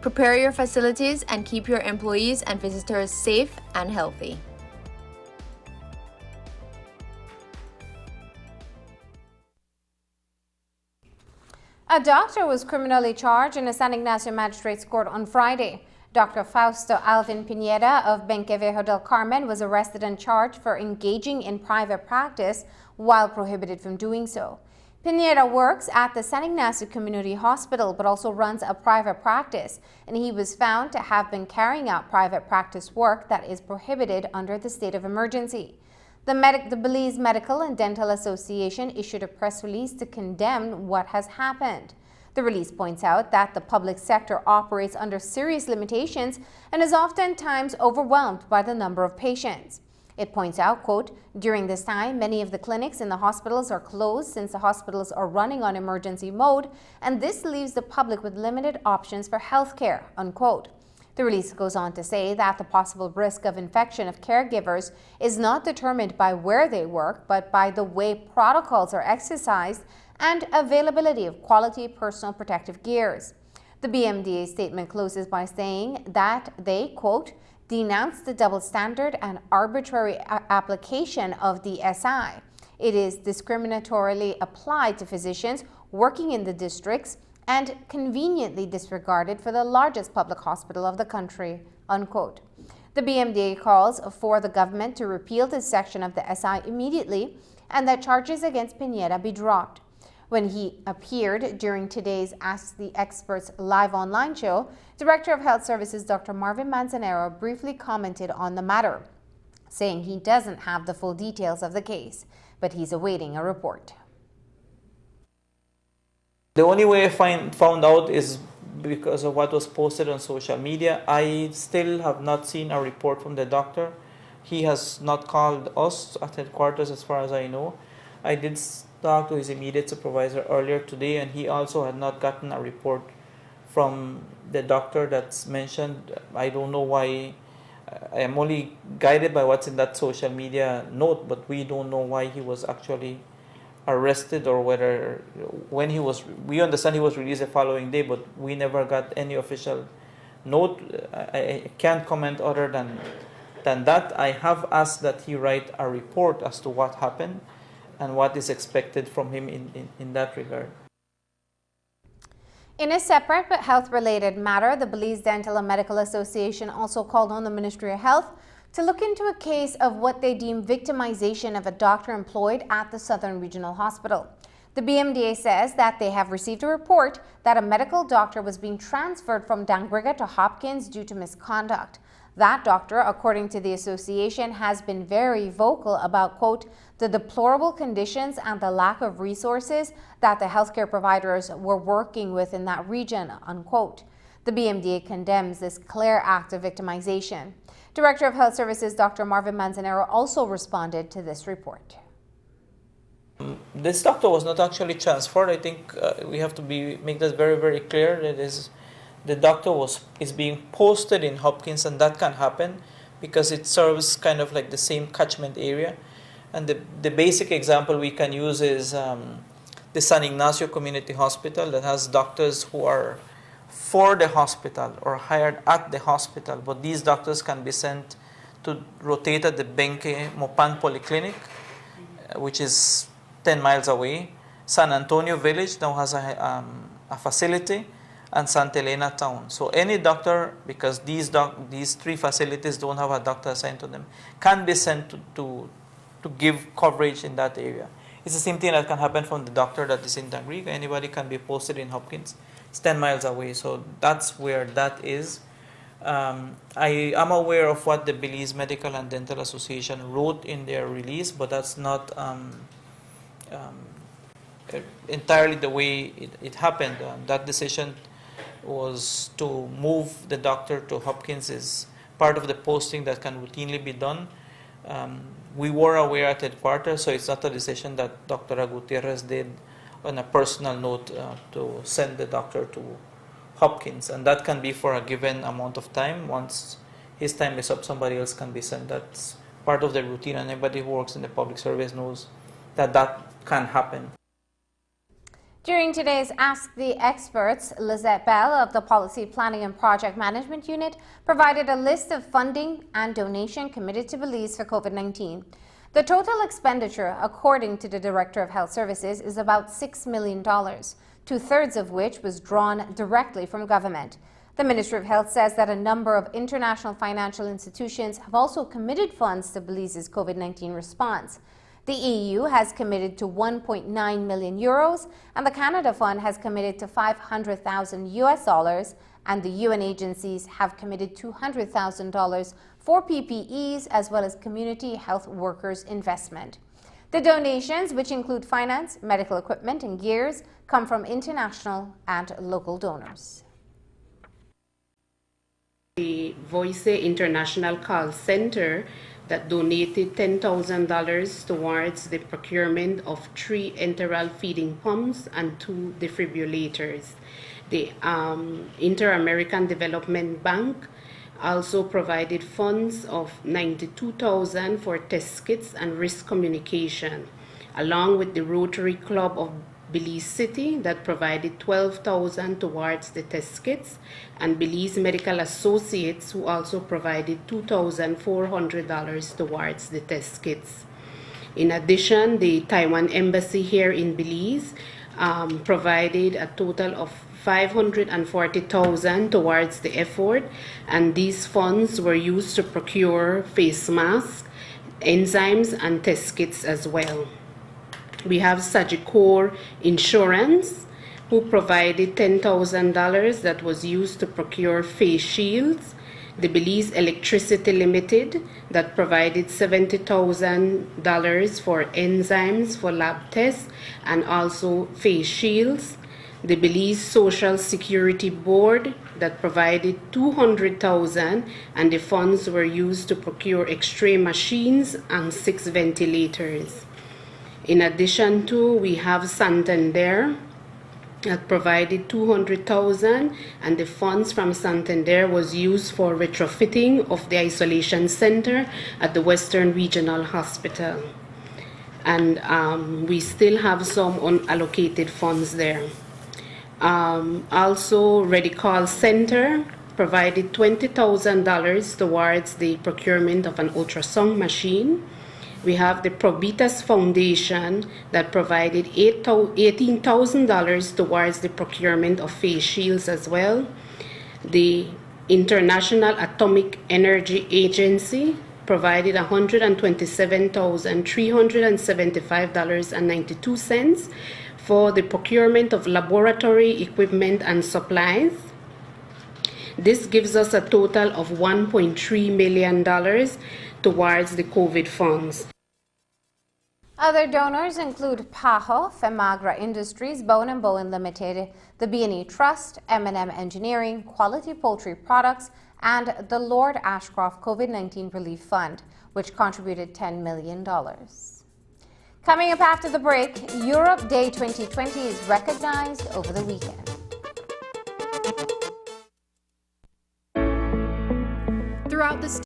Prepare your facilities and keep your employees and visitors safe and healthy. A doctor was criminally charged in a San Ignacio Magistrates Court on Friday. Dr. Fausto Alvin Pineda of Benquevejo del Carmen was arrested and charged for engaging in private practice while prohibited from doing so. Pineda works at the San Ignacio Community Hospital but also runs a private practice, and he was found to have been carrying out private practice work that is prohibited under the state of emergency. The Belize Medical and Dental Association issued a press release to condemn what has happened. The release points out that the public sector operates under serious limitations and is oftentimes overwhelmed by the number of patients. It points out, quote, during this time, many of the clinics in the hospitals are closed since the hospitals are running on emergency mode, and this leaves the public with limited options for health care, unquote. The release goes on to say that the possible risk of infection of caregivers is not determined by where they work, but by the way protocols are exercised and availability of quality personal protective gears. The BMDA statement closes by saying that they, quote, denounce the double standard and arbitrary application of the SI. It is discriminatorily applied to physicians working in the districts and conveniently disregarded for the largest public hospital of the country, unquote. The BMDA calls for the government to repeal this section of the SI immediately and that charges against Pineda be dropped. When he appeared during today's Ask the Experts live online show, Director of Health Services Dr. Marvin Manzanero briefly commented on the matter, saying he doesn't have the full details of the case, but he's awaiting a report. The only way I found out is because of what was posted on social media. I still have not seen a report from the doctor. He has not called us at headquarters as far as I know. I did talk to his immediate supervisor earlier today, and he also had not gotten a report from the doctor that's mentioned. I don't know why. I am only guided by what's in that social media note, but we don't know why he was actually arrested or whether when he was. We understand he was released the following day, but we never got any official note. I can't comment other than that. I have asked that he write a report as to what happened and what is expected from him in that regard. In a separate but health-related matter, the Belize Dental and Medical Association also called on the Ministry of Health to look into a case of what they deem victimization of a doctor employed at the Southern Regional Hospital. The BMDA says that they have received a report that a medical doctor was being transferred from Dangriga to Hopkins due to misconduct. That doctor, according to the association, has been very vocal about, quote, the deplorable conditions and the lack of resources that the healthcare providers were working with in that region, unquote. The BMDA condemns this clear act of victimization. Director of Health Services Dr. Marvin Manzanero also responded to this report. This doctor was not actually transferred. I think we have to make that very, very clear. That is, the doctor is being posted in Hopkins, and that can happen because it serves kind of like the same catchment area. And the basic example we can use is the San Ignacio Community Hospital that has doctors who are for the hospital or hired at the hospital, but these doctors can be sent to rotate at the Benque Mopan Polyclinic, which is 10 miles away. San Antonio Village now has a facility, and Santa Elena Town. So any doctor, because these three facilities don't have a doctor assigned to them, can be sent to give coverage in that area. It's the same thing that can happen from the doctor that is in Dangriga. Anybody can be posted in Hopkins. It's 10 miles away, so that's where that is. I am aware of what the Belize Medical and Dental Association wrote in their release, but that's not entirely the way it happened. That decision was to move the doctor to Hopkins is part of the posting that can routinely be done. We were aware at headquarters, so it's not a decision that Dr. Gutierrez did on a personal note to send the doctor to Hopkins, and that can be for a given amount of time. Once his time is up, somebody else can be sent. That's part of the routine, and anybody who works in the public service knows that that can happen. During today's Ask the Experts, Lizette Bell of the Policy Planning and Project Management Unit provided a list of funding and donation committed to Belize for COVID-19. The total expenditure, according to the Director of Health Services, is about $6 million, two-thirds of which was drawn directly from government. The Ministry of Health says that a number of international financial institutions have also committed funds to Belize's COVID-19 response. The EU has committed to 1.9 million euros, and the Canada Fund has committed to $500,000, and the UN agencies have committed $200,000 for PPEs as well as community health workers investment. The donations, which include finance, medical equipment, and gears, come from international and local donors. The Voice International Call Center that donated $10,000 towards the procurement of 3 enteral feeding pumps and 2 defibrillators. The Inter-American Development Bank also provided funds of $92,000 for test kits and risk communication, along with the Rotary Club of Belize City that provided $12,000 towards the test kits, and Belize Medical Associates, who also provided $2,400 towards the test kits. In addition, the Taiwan Embassy here in Belize provided a total of $540,000 towards the effort, and these funds were used to procure face masks, enzymes, and test kits as well. We have Sagicor Insurance, who provided $10,000 that was used to procure face shields. The Belize Electricity Limited that provided $70,000 for enzymes for lab tests and also face shields. The Belize Social Security Board that provided $200,000, and the funds were used to procure X-ray machines and 6 ventilators. In addition to, we have Santander that provided $200,000, and the funds from Santander was used for retrofitting of the isolation center at the Western Regional Hospital. And we still have some unallocated funds there. Also, Redical Center provided $20,000 towards the procurement of an ultrasound machine. We have the Probitas Foundation that provided $18,000 towards the procurement of face shields as well. The International Atomic Energy Agency provided $127,375.92 for the procurement of laboratory equipment and supplies. This gives us a total of $1.3 million towards the COVID funds. Other donors include PAHO, Femagra Industries, Bowen & Bowen Limited, the BNE Trust, M&M Engineering, Quality Poultry Products, and the Lord Ashcroft COVID-19 Relief Fund, which contributed $10 million. Coming up after the break, Europe Day 2020 is recognized over the weekend. Throughout the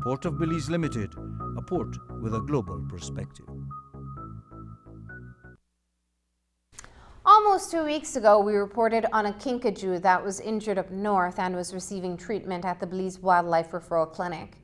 Port of Belize Limited, a port with a global perspective. Almost 2 weeks ago, we reported on a kinkajou that was injured up north and was receiving treatment at the Belize Wildlife Referral Clinic.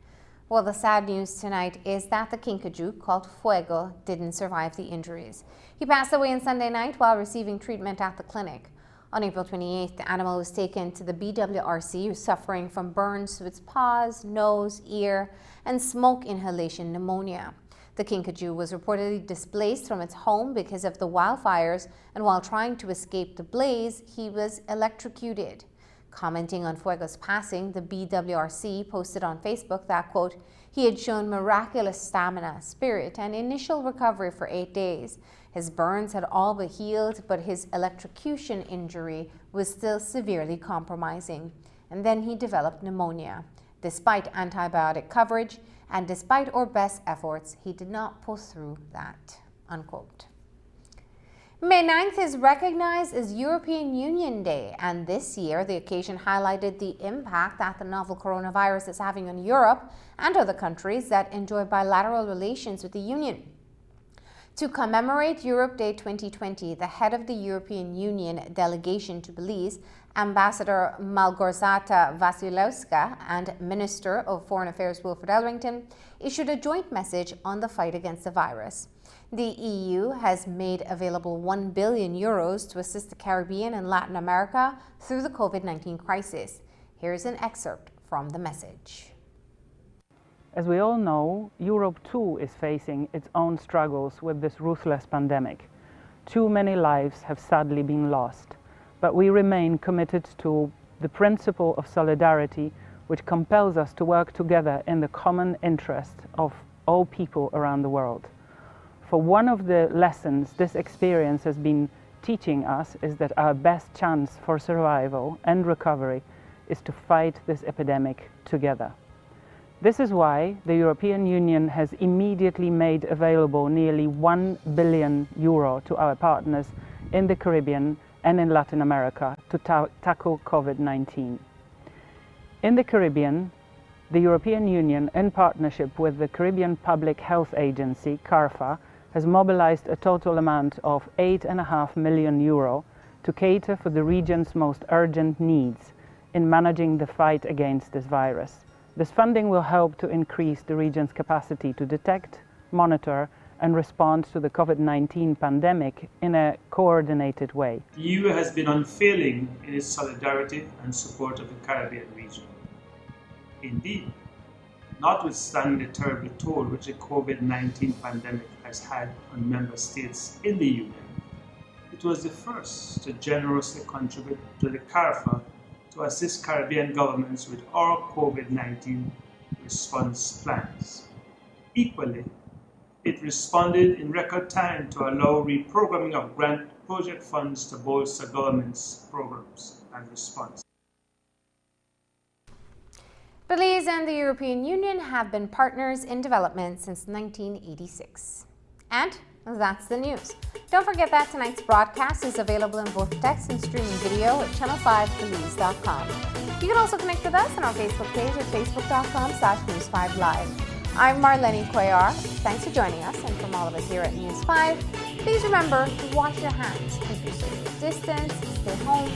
Well, the sad news tonight is that the kinkajou, called Fuego, didn't survive the injuries. He passed away on Sunday night while receiving treatment at the clinic. On April 28th, the animal was taken to the BWRC, suffering from burns to its paws, nose, ear, and smoke inhalation pneumonia. The kinkajou was reportedly displaced from its home because of the wildfires, and while trying to escape the blaze, he was electrocuted. Commenting on Fuego's passing, the BWRC posted on Facebook that, quote, he had shown miraculous stamina, spirit, and initial recovery for 8 days. His burns had all but healed, but his electrocution injury was still severely compromising. And then he developed pneumonia. Despite antibiotic coverage and despite our best efforts, he did not pull through that, unquote. May 9th is recognized as European Union Day, and this year the occasion highlighted the impact that the novel coronavirus is having on Europe and other countries that enjoy bilateral relations with the Union. To commemorate Europe Day 2020, the head of the European Union delegation to Belize, Ambassador Malgorzata Vasilewska, and Minister of Foreign Affairs Wilfred Elrington, issued a joint message on the fight against the virus. The EU has made available 1 billion euros to assist the Caribbean and Latin America through the COVID-19 crisis. Here's an excerpt from the message. As we all know, Europe too is facing its own struggles with this ruthless pandemic. Too many lives have sadly been lost, but we remain committed to the principle of solidarity, which compels us to work together in the common interest of all people around the world. For one of the lessons this experience has been teaching us is that our best chance for survival and recovery is to fight this epidemic together. This is why the European Union has immediately made available nearly 1 billion euro to our partners in the Caribbean and in Latin America to tackle COVID-19. In the Caribbean, the European Union, in partnership with the Caribbean Public Health Agency, CARPHA, has mobilized a total amount of 8.5 million euro to cater for the region's most urgent needs in managing the fight against this virus. This funding will help to increase the region's capacity to detect, monitor, and respond to the COVID-19 pandemic in a coordinated way. The EU has been unfailing in its solidarity and support of the Caribbean region. Indeed, notwithstanding the terrible toll which the COVID-19 pandemic has had on member states in the Union, it was the first to generously contribute to the CARPHA to assist Caribbean governments with our COVID-19 response plans. Equally, it responded in record time to allow reprogramming of grant project funds to bolster governments' programs and response. Belize and the European Union have been partners in development since 1986. And that's the news. Don't forget that tonight's broadcast is available in both text and streaming video at channel5belize.com. You can also connect with us on our Facebook page at facebook.com/News5Live. I'm Marlene Cuellar. Thanks for joining us, and from all of us here at News 5, please remember to wash your hands, keep your social distance, stay home,